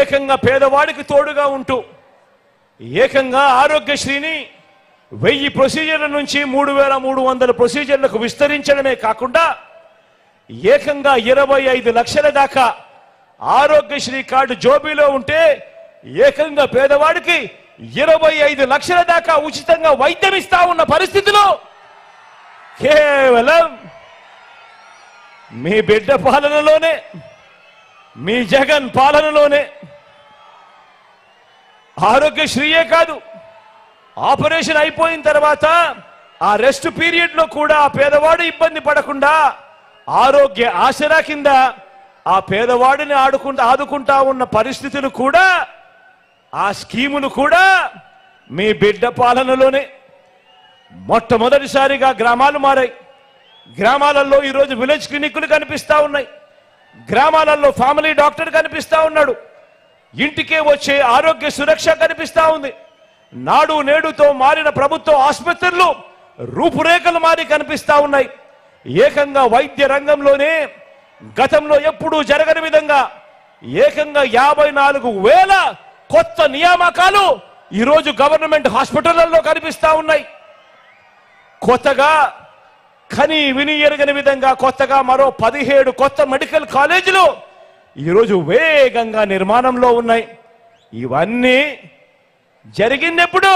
ఏకంగా పేదవాడికి తోడుగా ఉంటూ ఏకంగా ఆరోగ్యశ్రీని 1000 ప్రొసీజర్ల నుంచి 3300 ప్రొసీజర్లకు విస్తరించడమే కాకుండా ఏకంగా 25 లక్షల దాకా ఆరోగ్యశ్రీ కార్డు జోబీలో ఉంటే ఏకంగా పేదవాడికి 25 లక్షల దాకా ఉచితంగా వైద్యం ఇస్తా ఉన్న పరిస్థితిలో కేవలం మీ బిడ్డ పాలనలోనే, మీ జగన్ పాలనలోనే ఆరోగ్యశ్రీయే కాదు, ఆపరేషన్ అయిపోయిన తర్వాత ఆ రెస్ట్ పీరియడ్ లో కూడా ఆ పేదవాడు ఇబ్బంది పడకుండా ఆరోగ్య ఆసరా కింద ఆ పేదవాడిని ఆదుకుంటా ఉన్న పరిస్థితులు కూడా, ఆ స్కీములు కూడా మీ బిడ్డ పాలనలోనే. మొట్టమొదటిసారిగా గ్రామాలు మారాయి. గ్రామాలలో ఈరోజు విలేజ్ క్లినిక్లు కనిపిస్తా ఉన్నాయి. గ్రామాలలో ఫ్యామిలీ డాక్టర్ కనిపిస్తా ఉన్నాడు. ఇంటికే వచ్చే ఆరోగ్య సురక్ష కనిపిస్తా ఉంది. నాడు నేడుతో మారిన ప్రభుత్వ ఆసుపత్రులు రూపురేఖలు మారి కనిపిస్తా ఉన్నాయి. ఏకంగా వైద్య రంగంలోనే గతంలో ఎప్పుడూ జరగని విధంగా ఏకంగా 54,000 కొత్త నియామకాలు ఈరోజు గవర్నమెంట్ హాస్పిటళ్లలో కనిపిస్తా ఉన్నాయి. కొత్తగా కని విని ఎరగని విధంగా కొత్తగా మరో 17 కొత్త మెడికల్ కాలేజీలు ఈరోజు వేగంగా నిర్మాణంలో ఉన్నాయి. ఇవన్నీ జరిగిందెప్పుడు?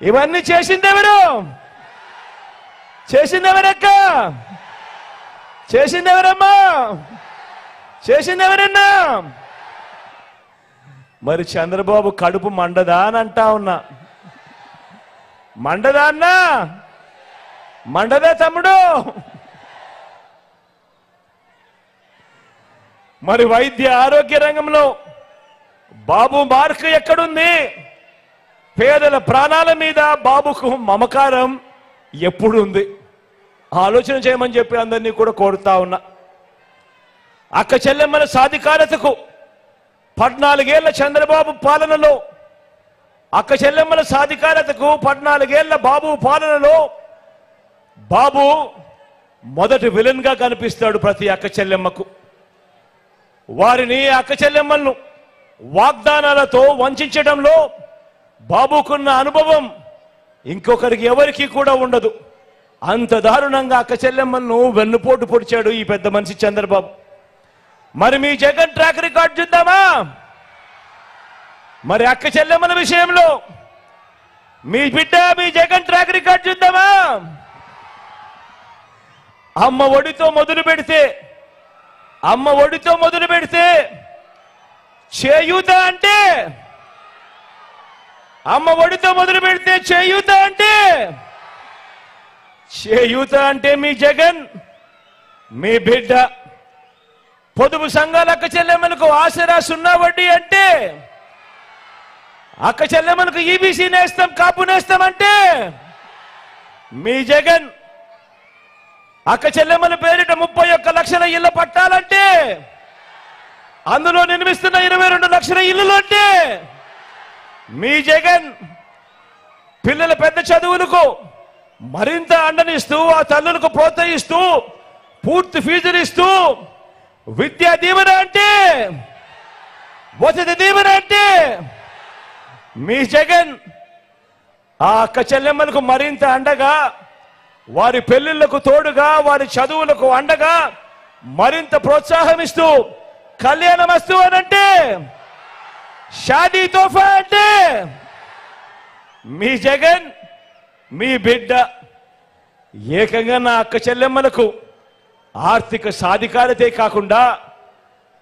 ఇవన్నీ చేసిందెవరు? చేసిందెవరక్క? చేసిందెవరమ్మా? చేసిందెవరన్నా? మరి చంద్రబాబు కడుపు మండదా అని అంటా ఉన్నా. మండదా అన్నా? మండదా తమ్ముడు? మరి వైద్య ఆరోగ్య రంగంలో బాబు మార్క్ ఎక్కడుంది? పేదల ప్రాణాల మీద బాబుకు మమకారం ఎప్పుడు ఉంది? ఆలోచన చేయమని చెప్పి అందరినీ కూడా కోరుతా ఉన్నా. అక్క చెల్లెమ్మల సాధికారతకు 14 ఏళ్ల చంద్రబాబు పాలనలో, అక్క చెల్లెమ్మల సాధికారతకు 14 ఏళ్ల బాబు పాలనలో బాబు మొదటి విలన్ గా కనిపిస్తాడు ప్రతి అక్క చెల్లెమ్మకు. వారిని అక్క చెల్లెమ్మలను వాగ్దానాలతో వంచడంలో బాబుకున్న అనుభవం ఇంకొకరికి ఎవరికి కూడా ఉండదు. అంత దారుణంగా అక్క చెల్లెమ్మలను వెన్నుపోటు పొడిచాడు ఈ పెద్ద మనిషి చంద్రబాబు. మరి మీ జగన్ ట్రాక్ రికార్డ్ చూద్దామా? మరి అక్క చెల్లెమ్మల విషయంలో మీ బిడ్డ మీ జగన్ ట్రాక్ రికార్డ్ చూద్దామా? అమ్మ ఒడితో మొదలు పెడితే చేయూత అంటే, అమ్మ ఒడితో మొదలు పెడితే చేయూత అంటే మీ జగన్ మీ బిడ్డ. పొదుపు సంఘాల అక్క చెల్లెమ్మలకు ఆసరా 0 వడ్డీ అంటే, అక్క చెల్లెమ్మలకు ఈబీసీ నేస్తాం కాపు నేస్తాం అంటే మీ జగన్. అక్క చెల్లెమ్మల పేరిట 31 లక్షల ఇళ్ల పట్టాలంటే, అందులో నిర్మిస్తున్న 22 లక్షల ఇల్లులు అంటే మీ జగన్. పిల్లల పెద్ద చదువులకు మరింత అండనిస్తూ, ఆ తల్లులకు ప్రోత్సహిస్తూ, పూర్తి ఫీజులు ఇస్తూ, విద్యా దీవెన అంటే, వసతి దీవెన అంటే మీ జగన్. ఆ అక్క చెల్లెమ్మలకు మరింత అండగా, వారి పెళ్లిళ్లకు తోడుగా, వారి చదువులకు అండగా మరింత ప్రోత్సాహం ఇస్తూ, కళ్యాణమస్తు అనంటే, షాదీ తోఫా అంటే మీ జగన్ మీ బిడ్డ. ఏకంగా నా అక్క చెల్లెమ్మలకు ఆర్థిక సాధికారతే కాకుండా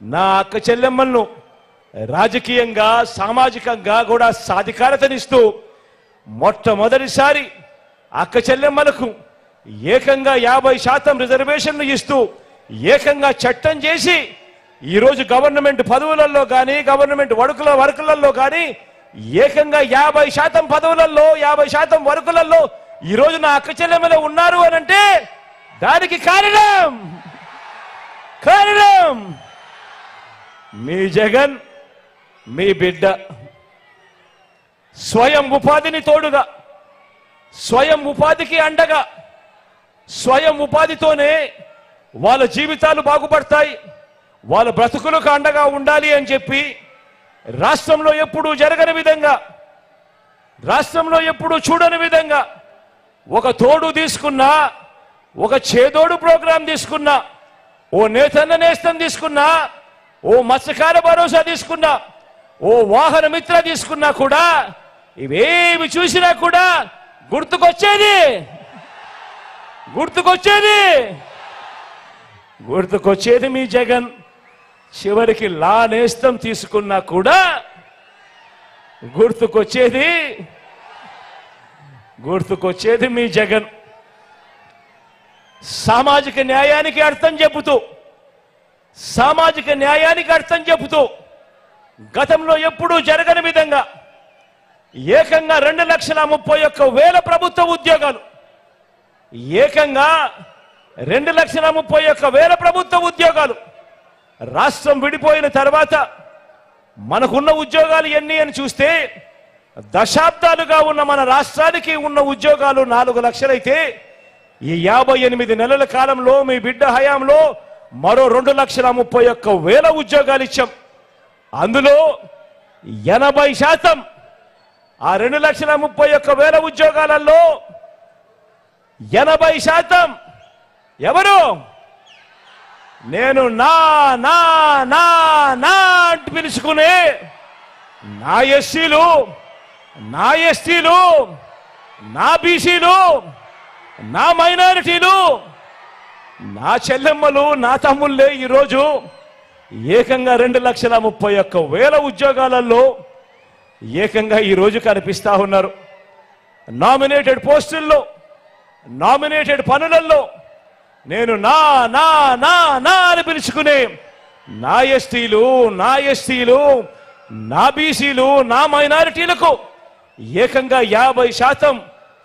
నా అక్క చెల్లెమ్మలను రాజకీయంగా సామాజికంగా కూడా సాధికారతనిస్తూ మొట్టమొదటిసారి అక్క చెల్లెమ్మలకు ఏకంగా 50% రిజర్వేషన్లు ఇస్తూ ఏకంగా చట్టం చేసి ఈరోజు గవర్నమెంట్ పదవులలో కానీ, గవర్నమెంట్ వర్కులలో కానీ ఏకంగా 50% పదవులలో, 50% వర్కులలో ఈరోజు నా అక్క చెల్లెమ్మలు ఉన్నారు అనంటే దానికి కారణం మీ జగన్ మీ బిడ్డ. స్వయం ఉపాధిని తోడుగా, స్వయం ఉపాధికి అండగా, స్వయం ఉపాధితోనే వాళ్ళ జీవితాలు బాగుపడతాయి, వాళ్ళ బ్రతుకులకు అండగా ఉండాలి అని చెప్పి రాష్ట్రంలో ఎప్పుడూ జరగని విధంగా, రాష్ట్రంలో ఎప్పుడూ చూడని విధంగా ఒక తోడు తీసుకున్నా, ఒక చేదోడు ప్రోగ్రాం తీసుకున్నా, ఓ నేతన్న నేస్తం తీసుకున్నా, ఓ మత్స్యకార భరోసా తీసుకున్నా, ఓ వాహన మిత్ర తీసుకున్నా కూడా, ఇవేమి చూసినా కూడా గుర్తుకొచ్చేది మీ జగన్. చివరికి లా నేస్తం తీసుకున్నా కూడా గుర్తుకొచ్చేది మీ జగన్. సామాజిక న్యాయానికి అర్థం చెబుతూ గతంలో ఎప్పుడూ జరగని విధంగా ఏకంగా 2,31,000 ప్రభుత్వ ఉద్యోగాలు, ఏకంగా 2,31,000 ప్రభుత్వ ఉద్యోగాలు. రాష్ట్రం విడిపోయిన తర్వాత మనకున్న ఉద్యోగాలు ఎన్ని అని చూస్తే దశాబ్దాలుగా ఉన్న మన రాష్ట్రానికి ఉన్న ఉద్యోగాలు 4 లక్షలైతే ఈ 58 నెలల కాలంలో మీ బిడ్డ హయాంలో మరో 2,31,000 ఉద్యోగాలు ఇచ్చాం. అందులో 80% ఆ 2,31,000 ఉద్యోగాలలో 80% ఎవరు? నేను నా నా నా నా అంటూ పిలుచుకునే నా ఎస్సీలు, నా ఎస్టీలు, నా బీసీలు, నా మైనారిటీలు, నా చెల్లెమ్మలు, నా తమ్ముళ్ళే ఈరోజు ఏకంగా 2,31,000 ఉద్యోగాలలో ఏకంగా ఈరోజు కనిపిస్తా ఉన్నారు. నామినేటెడ్ పోస్టుల్లో, నామినేటెడ్ పనులలో నేను నా నా నా నా అని పిలుచుకునే నా ఎస్టీలు, నా ఎస్సీలు, నా బీసీలు, నా మైనారిటీలకు ఏకంగా 50%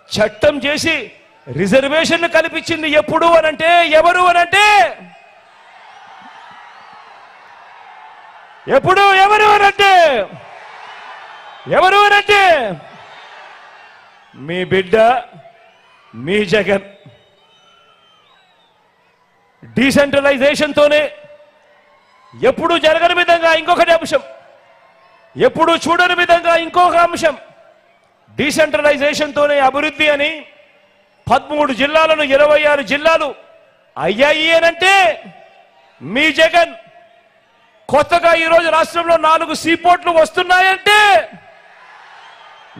చట్టం చేసి రిజర్వేషన్ కల్పించింది ఎప్పుడు అనంటే ఎవరు అనంటే ఎప్పుడు ఎవరు అనంటే ఎవరు అనంటే మీ బిడ్డ, మీ జగన్. డీసెంట్రలైజేషన్ తోనే ఎప్పుడు జరగని విధంగా ఇంకొకటి అంశం, ఎప్పుడు చూడని విధంగా ఇంకొక అంశం, డీసెంట్రలైజేషన్ తోనే అభివృద్ధి అని 13 జిల్లాలను 26 జిల్లాలు అయ్యాయి అనంటే మీ జగన్. కొత్తగా ఈరోజు రాష్ట్రంలో 4 సీపోర్ట్లు వస్తున్నాయంటే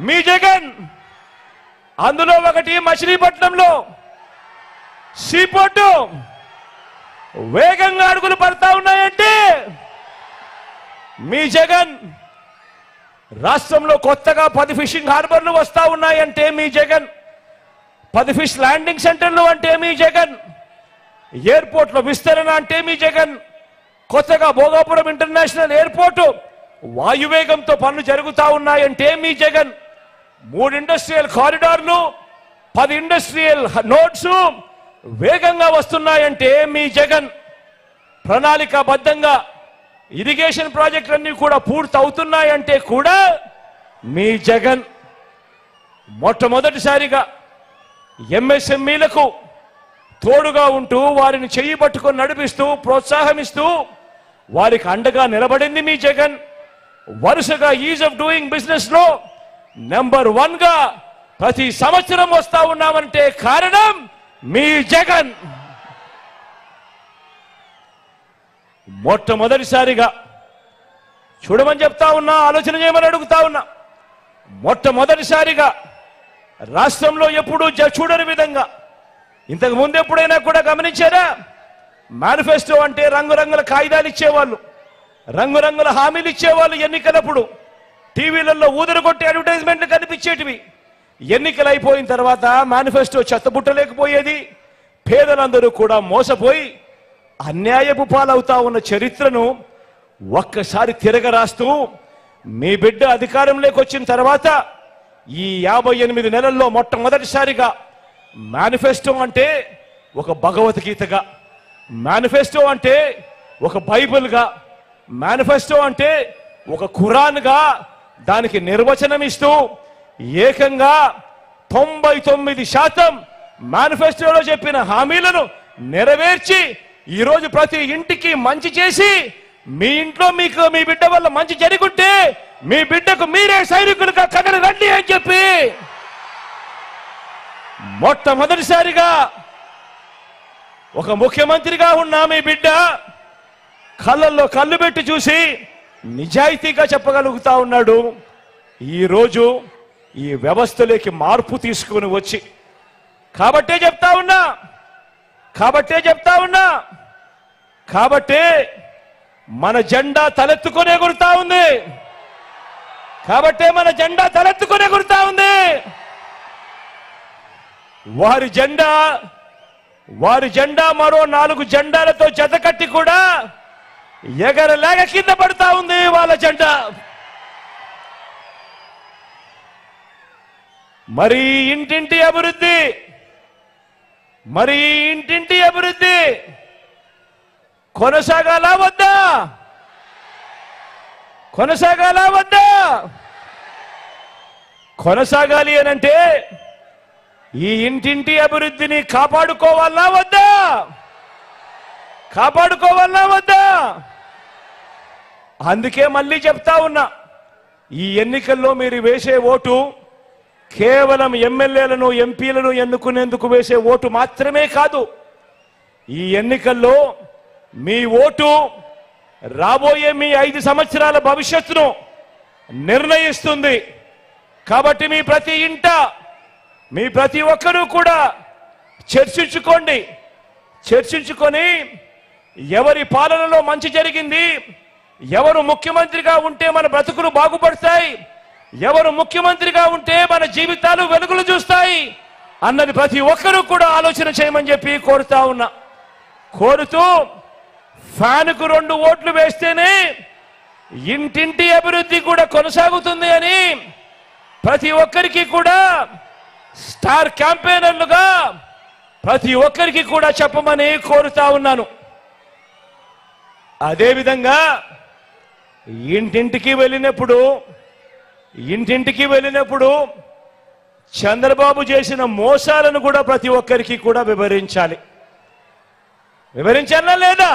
మీ జగన్. అందులో ఒకటి మచిలీపట్నంలో సీపోర్టు వేగంగా అడుగులు పడతా ఉన్నాయంటే మీ జగన్. రాష్ట్రంలో కొత్తగా 10 ఫిషింగ్ హార్బర్లు వస్తా ఉన్నాయంటే మీ జగన్. 10 ఫిష్ ల్యాండింగ్ సెంటర్లు అంటే మీ జగన్. ఎయిర్పోర్ట్లో విస్తరణ అంటే మీ జగన్. కొత్తగా భోగాపురం ఇంటర్నేషనల్ ఎయిర్పోర్టు వాయువేగంతో పనులు జరుగుతా ఉన్నాయంటే మీ జగన్. 3 ఇండస్ట్రియల్ కారిడార్లు, 10 ఇండస్ట్రియల్ నోడ్స్ వేగంగా వస్తున్నాయంటే మీ జగన్. ప్రణాళికాబద్ధంగా ఇరిగేషన్ ప్రాజెక్టులన్నీ కూడా పూర్తి అవుతున్నాయంటే కూడా మీ జగన్. మొట్టమొదటిసారిగా ఎంఎస్ఎంఈలకు తోడుగా ఉంటూ వారిని చెయ్యి పట్టుకొని నడిపిస్తూ ప్రోత్సాహమిస్తూ వారికి అండగా నిలబడింది మీ జగన్. వరుసగా ఈజ్ ఆఫ్ డూయింగ్ బిజినెస్ లో నెంబర్ 1 గా ప్రతి సంవత్సరం వస్తా ఉన్నామంటే కారణం మీ జగన్. మొట్టమొదటిసారిగా చూడమని చెప్తా ఉన్నా, ఆలోచన చేయమని అడుగుతా ఉన్నా. మొట్టమొదటిసారిగా రాష్ట్రంలో ఎప్పుడూ చూడని విధంగా, ఇంతకు ముందు ఎప్పుడైనా కూడా గమనించారా? మేనిఫెస్టో అంటే రంగురంగుల కాగితాలు ఇచ్చేవాళ్ళు, రంగురంగుల హామీలు ఇచ్చేవాళ్ళు. ఎన్నికలప్పుడు టీవీలలో ఊదరు కొట్టి అడ్వర్టైజ్మెంట్లు కనిపించేటివి. ఎన్నికలు అయిపోయిన తర్వాత మేనిఫెస్టో చెత్తబుట్టలేకపోయేది. పేదలందరూ కూడా మోసపోయి అన్యాయపు పాలవుతా ఉన్న చరిత్రను ఒక్కసారి తిరగరాస్తూ మీ బిడ్డ అధికారంలోకి వచ్చిన తర్వాత ఈ 58 నెలల్లో మొట్టమొదటిసారిగా మేనిఫెస్టో అంటే ఒక భగవద్గీతగా, మేనిఫెస్టో అంటే ఒక బైబిల్గా, మేనిఫెస్టో అంటే ఒక ఖురాన్గా దానికి నిర్వచనం ఇస్తూ ఏకంగా 99% మేనిఫెస్టోలో చెప్పిన హామీలను నెరవేర్చి ఈరోజు ప్రతి ఇంటికి మంచి చేసి మీ ఇంట్లో మీకు మీ బిడ్డ వల్ల మంచి జరుగుంటే మీ బిడ్డకు మీరే సైనికులుగా కదలి రండి అని చెప్పి మొట్టమొదటిసారిగా ఒక ముఖ్యమంత్రిగా ఉన్న మీ బిడ్డ కళ్ళల్లో కళ్ళు పెట్టి చూసి నిజాయితీగా చెప్పగలుగుతా ఉన్నాడు. ఈరోజు ఈ వ్యవస్థలోకి మార్పు తీసుకుని వచ్చి కాబట్టే చెప్తా ఉన్నా కాబట్టే మన జెండా తలెత్తుకునే ఎగురుతా ఉంది. కాబట్టే మన జెండా తలెత్తుకునే ఎగురుతా ఉంది. వారి జెండా మరో 4 జెండాలతో జతకట్టి కూడా ఎగరలేక కింద పడతా ఉంది వాళ్ళ జెండా. మరి ఇంటింటి అభివృద్ధి కొనసాగాల వద్దా? కొనసాగాలి అనంటే ఈ ఇంటింటి అభివృద్ధిని కాపాడుకోవాలా వద్దా? అందుకే మళ్ళీ చెప్తా ఉన్నా, ఈ ఎన్నికల్లో మీరు వేసే ఓటు కేవలం ఎమ్మెల్యేలను ఎంపీలను ఎన్నుకునేందుకు వేసే ఓటు మాత్రమే కాదు. ఈ ఎన్నికల్లో మీ ఓటు రాబోయే మీ 5 సంవత్సరాల భవిష్యత్తును నిర్ణయిస్తుంది. కాబట్టి మీ ప్రతి ఇంట మీ ప్రతి ఒక్కరూ కూడా చర్చించుకొని ఎవరి పాలనలో మంచి జరిగింది, ఎవరు ముఖ్యమంత్రిగా ఉంటే మన బ్రతుకులు బాగుపడతాయి, ఎవరు ముఖ్యమంత్రిగా ఉంటే మన జీవితాలు వెలుగులు చూస్తాయి అన్నది ప్రతి ఒక్కరూ కూడా ఆలోచన చేయమని చెప్పి కోరుతూ ఫ్యాన్కు 2 ఓట్లు వేస్తేనే ఇంటింటి అభివృద్ధి కూడా కొనసాగుతుంది అని ప్రతి ఒక్కరికి కూడా స్టార్ క్యాంపెయినర్లుగా ప్రతి ఒక్కరికి కూడా చెప్పమని కోరుతా ఉన్నాను. అదేవిధంగా ఇంటింటికి వెళ్ళినప్పుడు చంద్రబాబు చేసిన మోసాలను కూడా ప్రతి ఒక్కరికి కూడా వివరించాలా లేదా?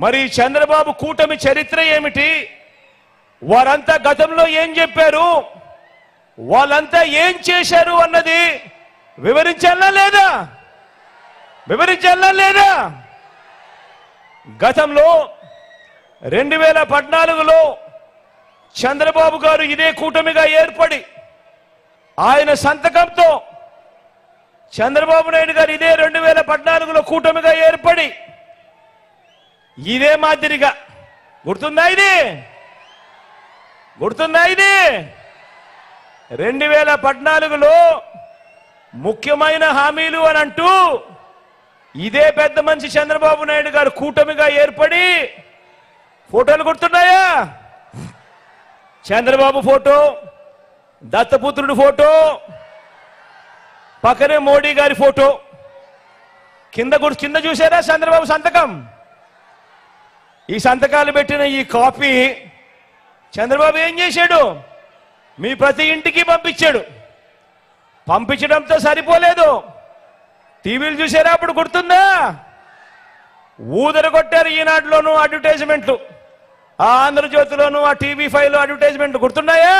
మరి చంద్రబాబు కూటమి చరిత్ర ఏమిటి, వారంతా గతంలో ఏం చెప్పారు, వాళ్ళంతా ఏం చేశారు అన్నది వివరించాలా లేదా? గతంలో 2014లో చంద్రబాబు గారు ఇదే కూటమిగా ఏర్పడి ఆయన సంతకంతో చంద్రబాబు నాయుడు గారు ఇదే 2014లో కూటమిగా ఏర్పడి ఇదే మాదిరిగా గుర్తుందా ఇది 2014లో ముఖ్యమైన హామీలు అని అంటూ ఇదే పెద్ద మనిషి చంద్రబాబు నాయుడు గారు కూటమిగా ఏర్పడి ఫోటోలు గుర్తున్నాయా? చంద్రబాబు ఫోటో, దత్తపుత్రుడు ఫోటో, పక్కనే మోడీ గారి ఫోటో, కింద చూసారా చంద్రబాబు సంతకం? ఈ సంతకాలు పెట్టిన ఈ కాపీ చంద్రబాబు ఏం చేశాడు? మీ ప్రతి ఇంటికి పంపించడంతో సరిపోలేదు. టీవీలు చూసారా? అప్పుడు గుర్తుందా? ఊదరగొట్టారు. ఈనాడులోనూ అడ్వర్టైజ్మెంట్లు, ఆ ఆంధ్రజ్యోతిలోనూ, ఆ TV5లో అడ్వర్టైజ్మెంట్లు గుర్తున్నాయా?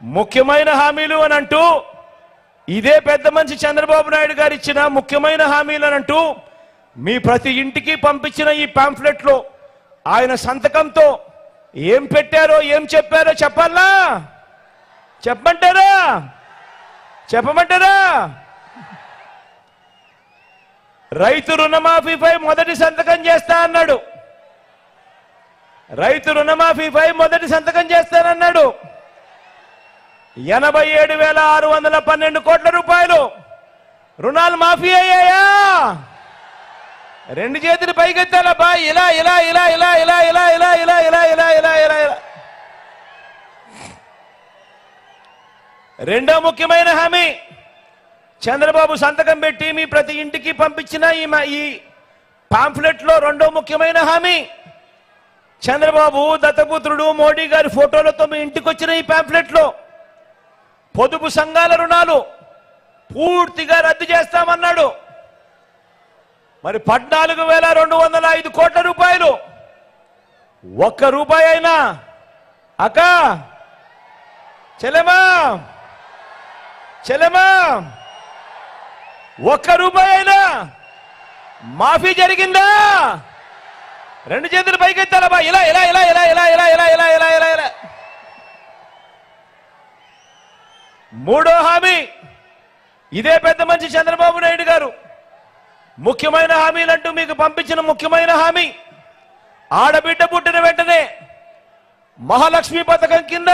ముఖ్యమైన హామీలు అని అంటూ ఇదే పెద్ద మనిషి చంద్రబాబు నాయుడు గారు ఇచ్చిన ముఖ్యమైన హామీలు అని అంటూ మీ ప్రతి ఇంటికి పంపించిన ఈ పాంఫ్లెట్లో ఆయన సంతకంతో ఏం పెట్టారో ఏం చెప్పారో చెప్పమంటారా? రైతు రుణమాఫీపై మొదటి సంతకం చేస్తా అన్నాడు. 87,612 కోట్ల రూపాయలు రుణాలు మాఫీ అయ్యాయా? 2 చేతులు పైకెత్తాలబ్బా. ఇలా రెండో ముఖ్యమైన హామీ చంద్రబాబు సంతకం పెట్టి మీ ప్రతి ఇంటికి పంపించిన ఈ పాంఫ్లెట్లో రెండో ముఖ్యమైన హామీ చంద్రబాబు దత్తపుత్రుడు మోడీ గారి ఫోటోలతో మీ ఇంటికి వచ్చిన ఈ పాంఫ్లెట్లో పొదుపు సంఘాల రుణాలు పూర్తిగా రద్దు చేస్తామన్నాడు. మరి 14,205 కోట్ల రూపాయలు ఒక్క రూపాయి అయినా అక్క చెల్లెమా ఒక్క రూపాయి అయినా మాఫీ జరిగిందా? 2 చేతులు పైకెత్తాలబ్బా. ఇలా మూడో హామీ ఇదే పెద్ద మనిషి చంద్రబాబు నాయుడు గారు ముఖ్యమైన హామీలంటూ మీకు పంపించిన ముఖ్యమైన హామీ ఆడబిడ్డ పుట్టిన వెంటనే మహాలక్ష్మి పథకం కింద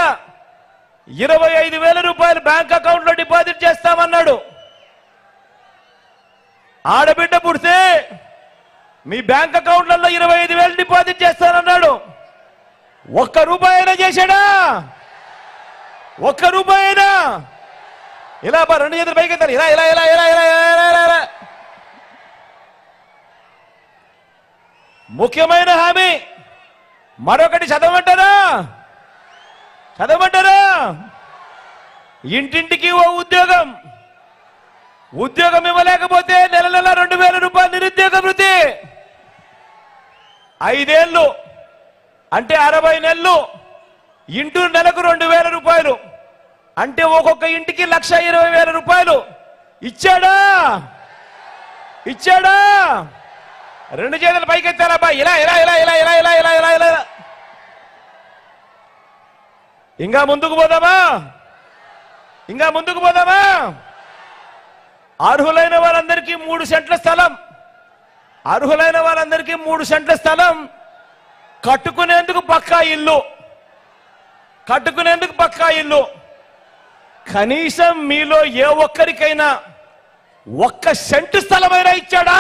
25,000 రూపాయలు బ్యాంక్ అకౌంట్లో డిపాజిట్ చేస్తామన్నాడు. ఆడబిడ్డ పుడితే మీ బ్యాంక్ అకౌంట్లలో 25,000 డిపాజిట్ చేస్తానన్నాడు. ఒక్క రూపాయి అయినా చేశాడా? ఒక్క రూపాయి అయినా? ఇలా 2 చేతులు పైకెత్తారు. ఇలా ముఖ్యమైన హామీ మరొకటి చదవమంటారా? ఇంటింటికి ఓ ఉద్యోగం ఇవ్వలేకపోతే నెల 2,000 రూపాయలు నిరుద్యోగ వృత్తి. 5 ఏళ్ళు అంటే 60 నెలలు ఇంటూ నెలకు 2,000 రూపాయలు అంటే ఒక్కొక్క ఇంటికి 1,20,000 రూపాయలు ఇచ్చాడా? ఇచ్చాడా? 2 చేతులు పైకెత్తారబ్బా. ఇలా ఇలా ఇలా ఇలా ఇలా ఇలా ఇలా ఇలా ఇలా ఇంకా ముందుకు పోదామా? ఇంకా ముందుకు పోదామా? అర్హులైన వారందరికీ 3 సెంట్ల స్థలం, అర్హులైన వారందరికీ 3 సెంట్ల స్థలం, కట్టుకునేందుకు పక్కా ఇల్లు, కట్టుకునేందుకు పక్కా ఇల్లు. కనీసం మీలో ఏ ఒక్కరికైనా 1 సెంటు స్థలమైనా ఇచ్చాడా?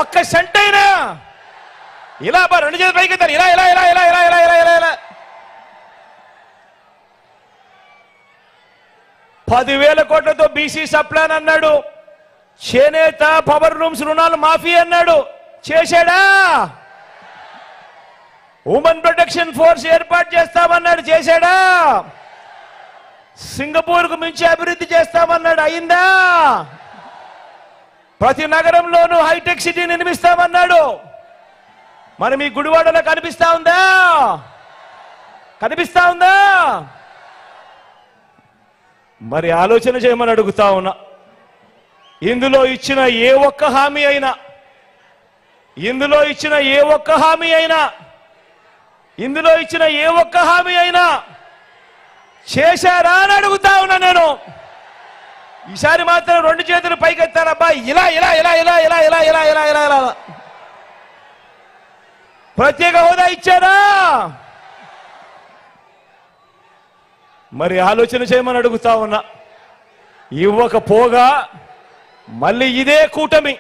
1 సెంట్ అయినా? ఇలా 2 చేతులు పైకెత్తారు. ఇలా ఇలా ఇలా ఇలా ఇలా ఇలా ఇలా ఇలా ఇలా 10,000 కోట్లతో బీసీ సప్లాన్ అన్నాడు, చేనేత పవర్ రూమ్స్ రుణాలు మాఫీ అన్నాడు, చేశాడా? ఉమెన్ ప్రొటెక్షన్ ఫోర్స్ ఏర్పాటు చేస్తామన్నాడు, చేశాడా? సింగపూర్కు మించి అభివృద్ధి చేస్తామన్నాడు, అయిందా? ప్రతి నగరంలోనూ హైటెక్ సిటీ నిర్మిస్తామన్నాడు, మరి మీ గుడివాడలో కనిపిస్తా ఉందా? కనిపిస్తా ఉందా? మరి ఆలోచన చేయమని అడుగుతా ఉన్నా. ఇందులో ఇచ్చిన ఏ ఒక్క హామీ అయినా, ఇందులో ఇచ్చిన ఏ ఒక్క హామీ అయినా, ఇందులో ఇచ్చిన ఏ ఒక్క హామీ అయినా చేశారా అని అడుగుతా ఉన్నా నేను. ఈసారి మాత్రం 2 చేతులు పైకెత్తారబ్బా. ఇలా ఇలా ఇలా ఇలా ఇలా ఇలా ఇలా ఇలా ఇలా ఇలా ప్రత్యేక హోదా ఇచ్చారా? మరి ఆలోచన చేయమని అడుగుతా ఉన్నా. ఇవ్వకపోగా మళ్ళీ ఇదే కూటమి,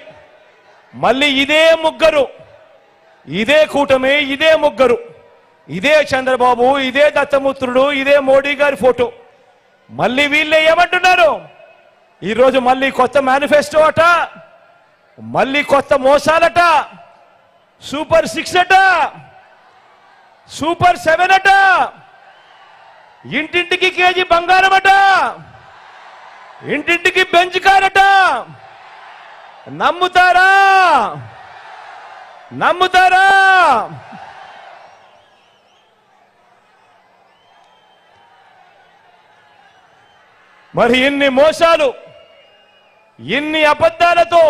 మళ్ళీ ఇదే ముగ్గురు, ఇదే కూటమి, ఇదే ముగ్గురు, ఇదే చంద్రబాబు, ఇదే దత్తముత్రుడు, ఇదే మోడీ గారి ఫోటో, మళ్ళీ వీళ్ళే ఏమంటున్నారు? ఈరోజు మళ్ళీ కొత్త మేనిఫెస్టో అట, మళ్ళీ కొత్త మోసాలట, సూపర్ 6 అట, సూపర్ 7 అట, ఇంటింటికి కేజీ బంగారం అట, ఇంటింటికి బెంచ్ కార్ అట. నమ్ముతారా? నమ్ముతారా? మరి ఇన్ని మోసాలు, ఇన్ని అబద్ధాలతో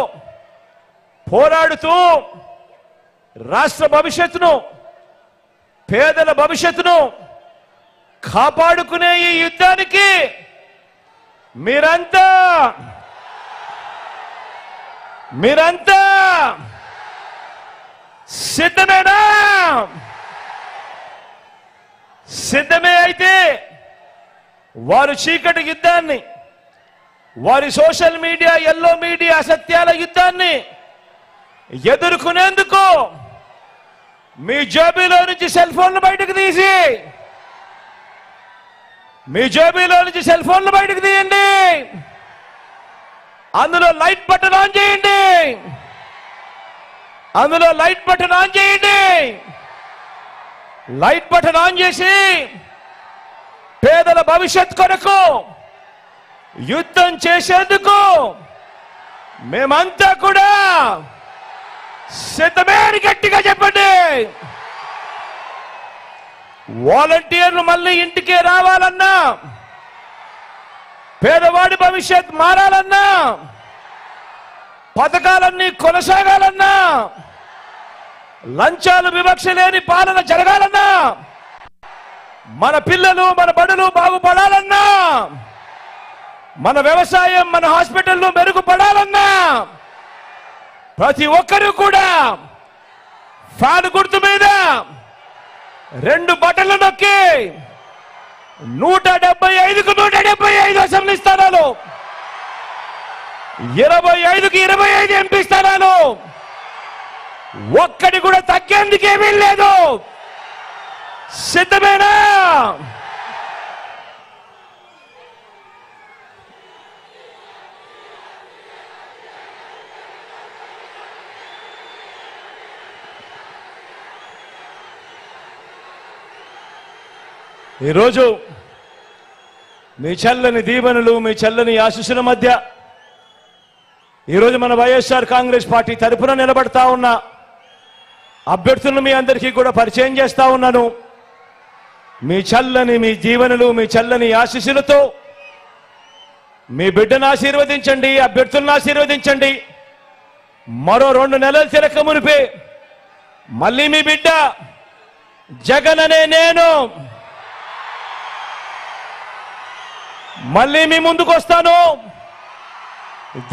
పోరాడుతూ రాష్ట్ర భవిష్యత్తును, పేదల భవిష్యత్తును కాపాడుకునే ఈ యుద్ధానికి మీరంతా సిద్ధమేనా? సిద్ధమే అయితే వారు చీకటి యుద్ధాన్ని, వారి సోషల్ మీడియా, ఎల్లో మీడియా అసత్యాల యుద్ధాన్ని ఎదుర్కొనేందుకు మీ జేబులో నుంచి సెల్ ఫోన్లు బయటకు తీసి, మీ జేబులో నుంచి సెల్ ఫోన్లు బయటకు తీయండి, అందులో లైట్ బటన్ ఆన్ చేయండి, అందులో లైట్ బటన్ ఆన్ చేయండి. లైట్ బటన్ ఆన్ చేసి పేదల భవిష్యత్ కొరకు యుద్ధం చేసేందుకు మేమంతా కూడా సిద్ధమే అని గట్టిగా చెప్పండి. వాలంటీర్లు మళ్ళీ ఇంటికే రావాలన్నా, పేదవాడి భవిష్యత్ మారాలన్నా, పథకాలన్నీ కొనసాగాలన్నా, లంచాలు వివక్ష లేని పాలన జరగాలన్నా, మన పిల్లలు, మన బడులు బాగుపడాలన్నా, మన వ్యవసాయం, మన హాస్పిటల్లు మెరుగుపడాలన్నా ప్రతి ఒక్కరూ కూడా ఫ్యాన్ గుర్తు మీద 2 బటన్లు నొక్కి 175కు 175 అసెంబ్లీ స్థానాలు, 25కి 25 ఎంపీ స్థానాలు, ఒక్కటి కూడా తగ్గేందుకేమీ లేదు. సిద్ధమేనా? ఈరోజు మీ చల్లని దీవెనలు, మీ చల్లని ఆశీస్సుల మధ్య ఈరోజు మన వైఎస్ఆర్ కాంగ్రెస్ పార్టీ తరఫున నిలబడతా ఉన్న అభ్యర్థులను మీ అందరికీ కూడా పరిచయం చేస్తా ఉన్నాను. మీ చల్లని మీ జీవనలు, మీ చల్లని ఆశీస్సులతో మీ బిడ్డను ఆశీర్వదించండి, అభ్యర్థులను ఆశీర్వదించండి. మరో 2 నెలలు తిరక మునిపే మళ్ళీ మీ బిడ్డ జగన్ అనే నేను మళ్ళీ మీ ముందుకు వస్తాను.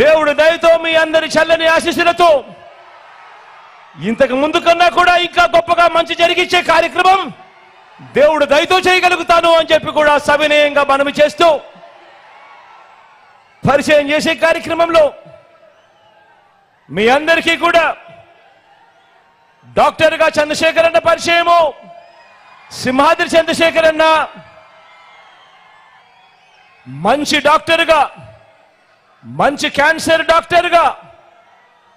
దేవుడి దయతో మీ అందరి చల్లని ఆశీస్సులతో ఇంతకు ముందు కన్నా కూడా ఇంకా గొప్పగా మంచి జరిగించే కార్యక్రమం దేవుడు దయతో చేయగలుగుతాను అని చెప్పి కూడా సవినయంగా మనవి చేస్తూ పరిచయం చేసే కార్యక్రమంలో మీ అందరికీ కూడా డాక్టర్గా చంద్రశేఖర్ అన్న పరిచయము. సింహాద్రి చంద్రశేఖర్ అన్న మంచి డాక్టర్గా, మంచి క్యాన్సర్ డాక్టర్గా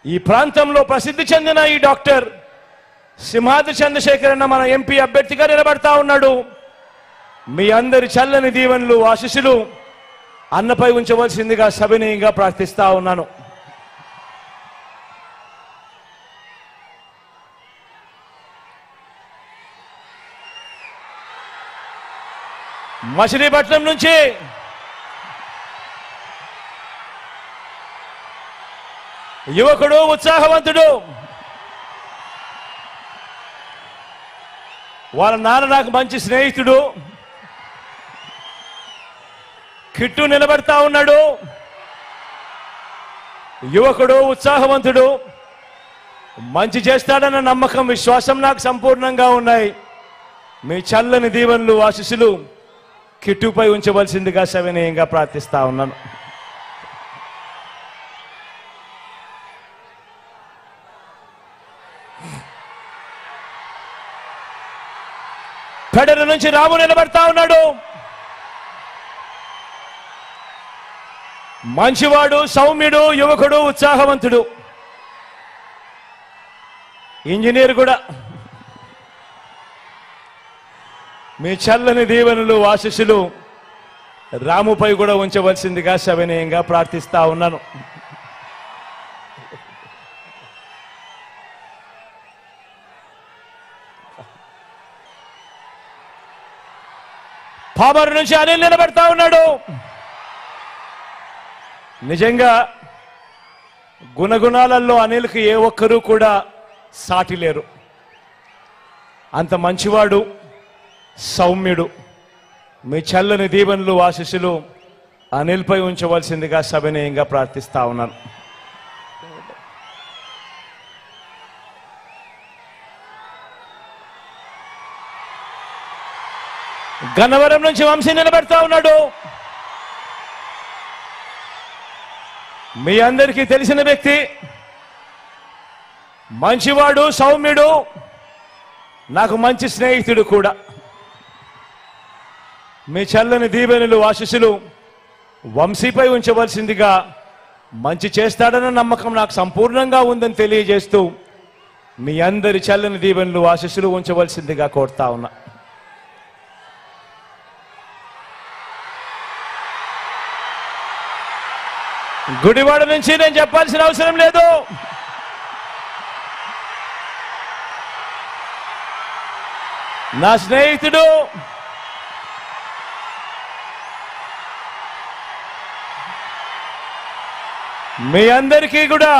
ఈ ప్రాంతంలో ప్రసిద్ధి చెందిన ఈ డాక్టర్ సింహాద్రి చంద్రశేఖర్ అన్న మన ఎంపీ అభ్యర్థిగా నిలబడతా ఉన్నాడు. మీ అందరి చల్లని దీవెనలు, ఆశీస్సులు అన్నపై ఉంచవలసిందిగా సవినయంగా ప్రార్థిస్తా ఉన్నాను. మచిలీపట్నం నుంచి యువకుడు, ఉత్సాహవంతుడు, వాళ్ళ నాన్న నాకు మంచి స్నేహితుడు, కిట్టు నిలబడతా ఉన్నాడు. యువకుడు, ఉత్సాహవంతుడు, మంచి చేస్తాడన్న నమ్మకం, విశ్వాసం నాకు సంపూర్ణంగా ఉన్నాయి. మీ చల్లని దీవెనలు, ఆశీస్సులు కిట్టుపై ఉంచవలసిందిగా సవినయంగా ప్రార్థిస్తా ఉన్నాను. పెడల నుంచి రాము నిలబడతా ఉన్నాడు. మంచివాడు, సౌమ్యుడు, యువకుడు, ఉత్సాహవంతుడు, ఇంజనీర్ కూడా. మీ చల్లని దీవెనలు, ఆశీస్సులు రాముపై కూడా ఉంచవలసిందిగా సవినయంగా ప్రార్థిస్తా ఉన్నాను. పామరు నుంచి అనిల్ నిలబడతా ఉన్నాడు. నిజంగా గుణగుణాలలో అనిల్కి ఏ ఒక్కరూ కూడా సాటి లేరు. అంత మంచివాడు, సౌమ్యుడు. మీ చల్లని దీవెనలు, ఆశీస్సులు అనిల్పై ఉంచవలసిందిగా సవినయంగా ప్రార్థిస్తా ఉన్నాను. గన్నవరం నుంచి వంశీ నిలబెడతా ఉన్నాడు. మీ అందరికీ తెలిసిన వ్యక్తి, మంచివాడు, సౌమ్యుడు, నాకు మంచి స్నేహితుడు కూడా. మీ చల్లని దీవెనలు, ఆశీస్సులు వంశీపై ఉంచవలసిందిగా, మంచి చేస్తాడన్న నమ్మకం నాకు సంపూర్ణంగా ఉందని తెలియజేస్తూ మీ అందరి చల్లని దీవెనలు, ఆశీస్సులు ఉంచవలసిందిగా కోరుతా ఉన్నా. గుడివాడ నుంచి నేను చెప్పాల్సిన అవసరం లేదు. నా స్నేహితుడు, మీ అందరికీ కూడా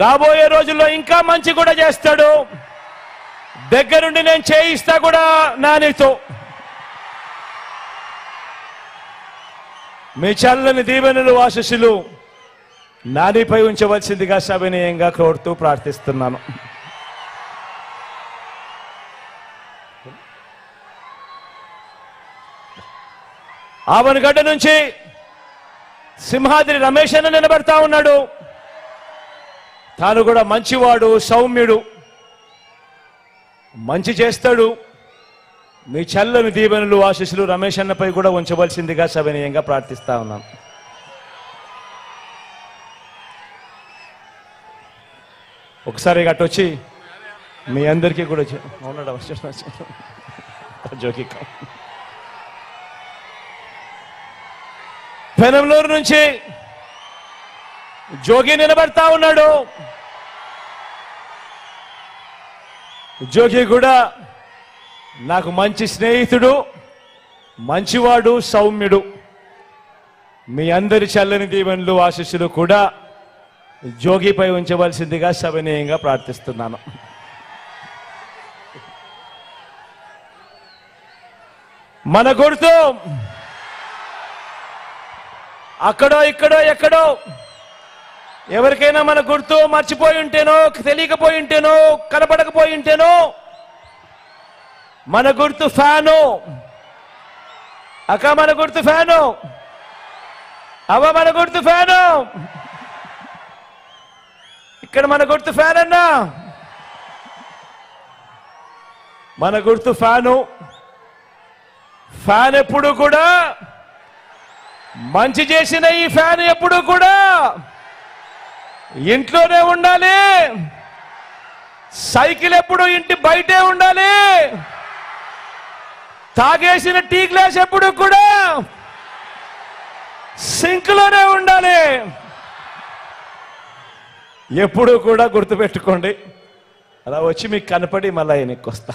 రాబోయే రోజుల్లో ఇంకా మంచి కూడా చేస్తాడు. దగ్గరుండి నేను చేయిస్తా కూడా నానితో. మీ చల్లని దీవెనలు, ఆశీస్సులు నానిపై ఉంచవలసిందిగా సవినయంగా కోరుతూ ప్రార్థిస్తున్నాను. ఆవనగడ్డ నుంచి సింహాద్రి రమేష్ అన్న నిలబడతా ఉన్నాడు. తాను కూడా మంచివాడు, సౌమ్యుడు, మంచి చేస్తాడు. మీ చల్లని దీవెనలు, ఆశీస్సులు రమేష్ అన్నపై కూడా ఉంచవలసిందిగా సవినయంగా ప్రార్థిస్తా ఉన్నాను. ఒకసారి గట్టొచ్చి మీ అందరికీ కూడా జోకి. పెనంలూరు నుంచి జోగి నిలబడతా ఉన్నాడు. జోగి కూడా నాకు మంచి స్నేహితుడు, మంచివాడు, సౌమ్యుడు. మీ అందరి చల్లని దీవెనలు ఆశీస్సులు కూడా జోగిపై ఉంచవలసిందిగా సవినయంగా ప్రార్థిస్తున్నాను. మన గుర్తు అక్కడో ఇక్కడో ఎక్కడో ఎవరికైనా మన గుర్తు మర్చిపోయి ఉంటేనో, తెలియకపోయి ఉంటేనో, కనపడకపోయి ఉంటేనో, మన గుర్తు ఫ్యాను. అక్క మన గుర్తు ఫ్యాను, అవ్వ మన గుర్తు ఫ్యాను, ఇక్కడ మన గుర్తు ఫ్యాన్ అన్నా, మన గుర్తు ఫ్యాను. ఫ్యాన్ ఎప్పుడు కూడా మంచి చేసిన ఈ ఫ్యాన్ ఎప్పుడు కూడా ఇంట్లోనే ఉండాలి. సైకిల్ ఎప్పుడు ఇంటి బయటే ఉండాలి. తాగేసిన టీ గ్లాస్ ఎప్పుడు కూడా సింక్లోనే ఉండాలి. ఎప్పుడు కూడా గుర్తుపెట్టుకోండి. అలా వచ్చి మీకు కనపడి మళ్ళీ వెనక్కి వస్తా.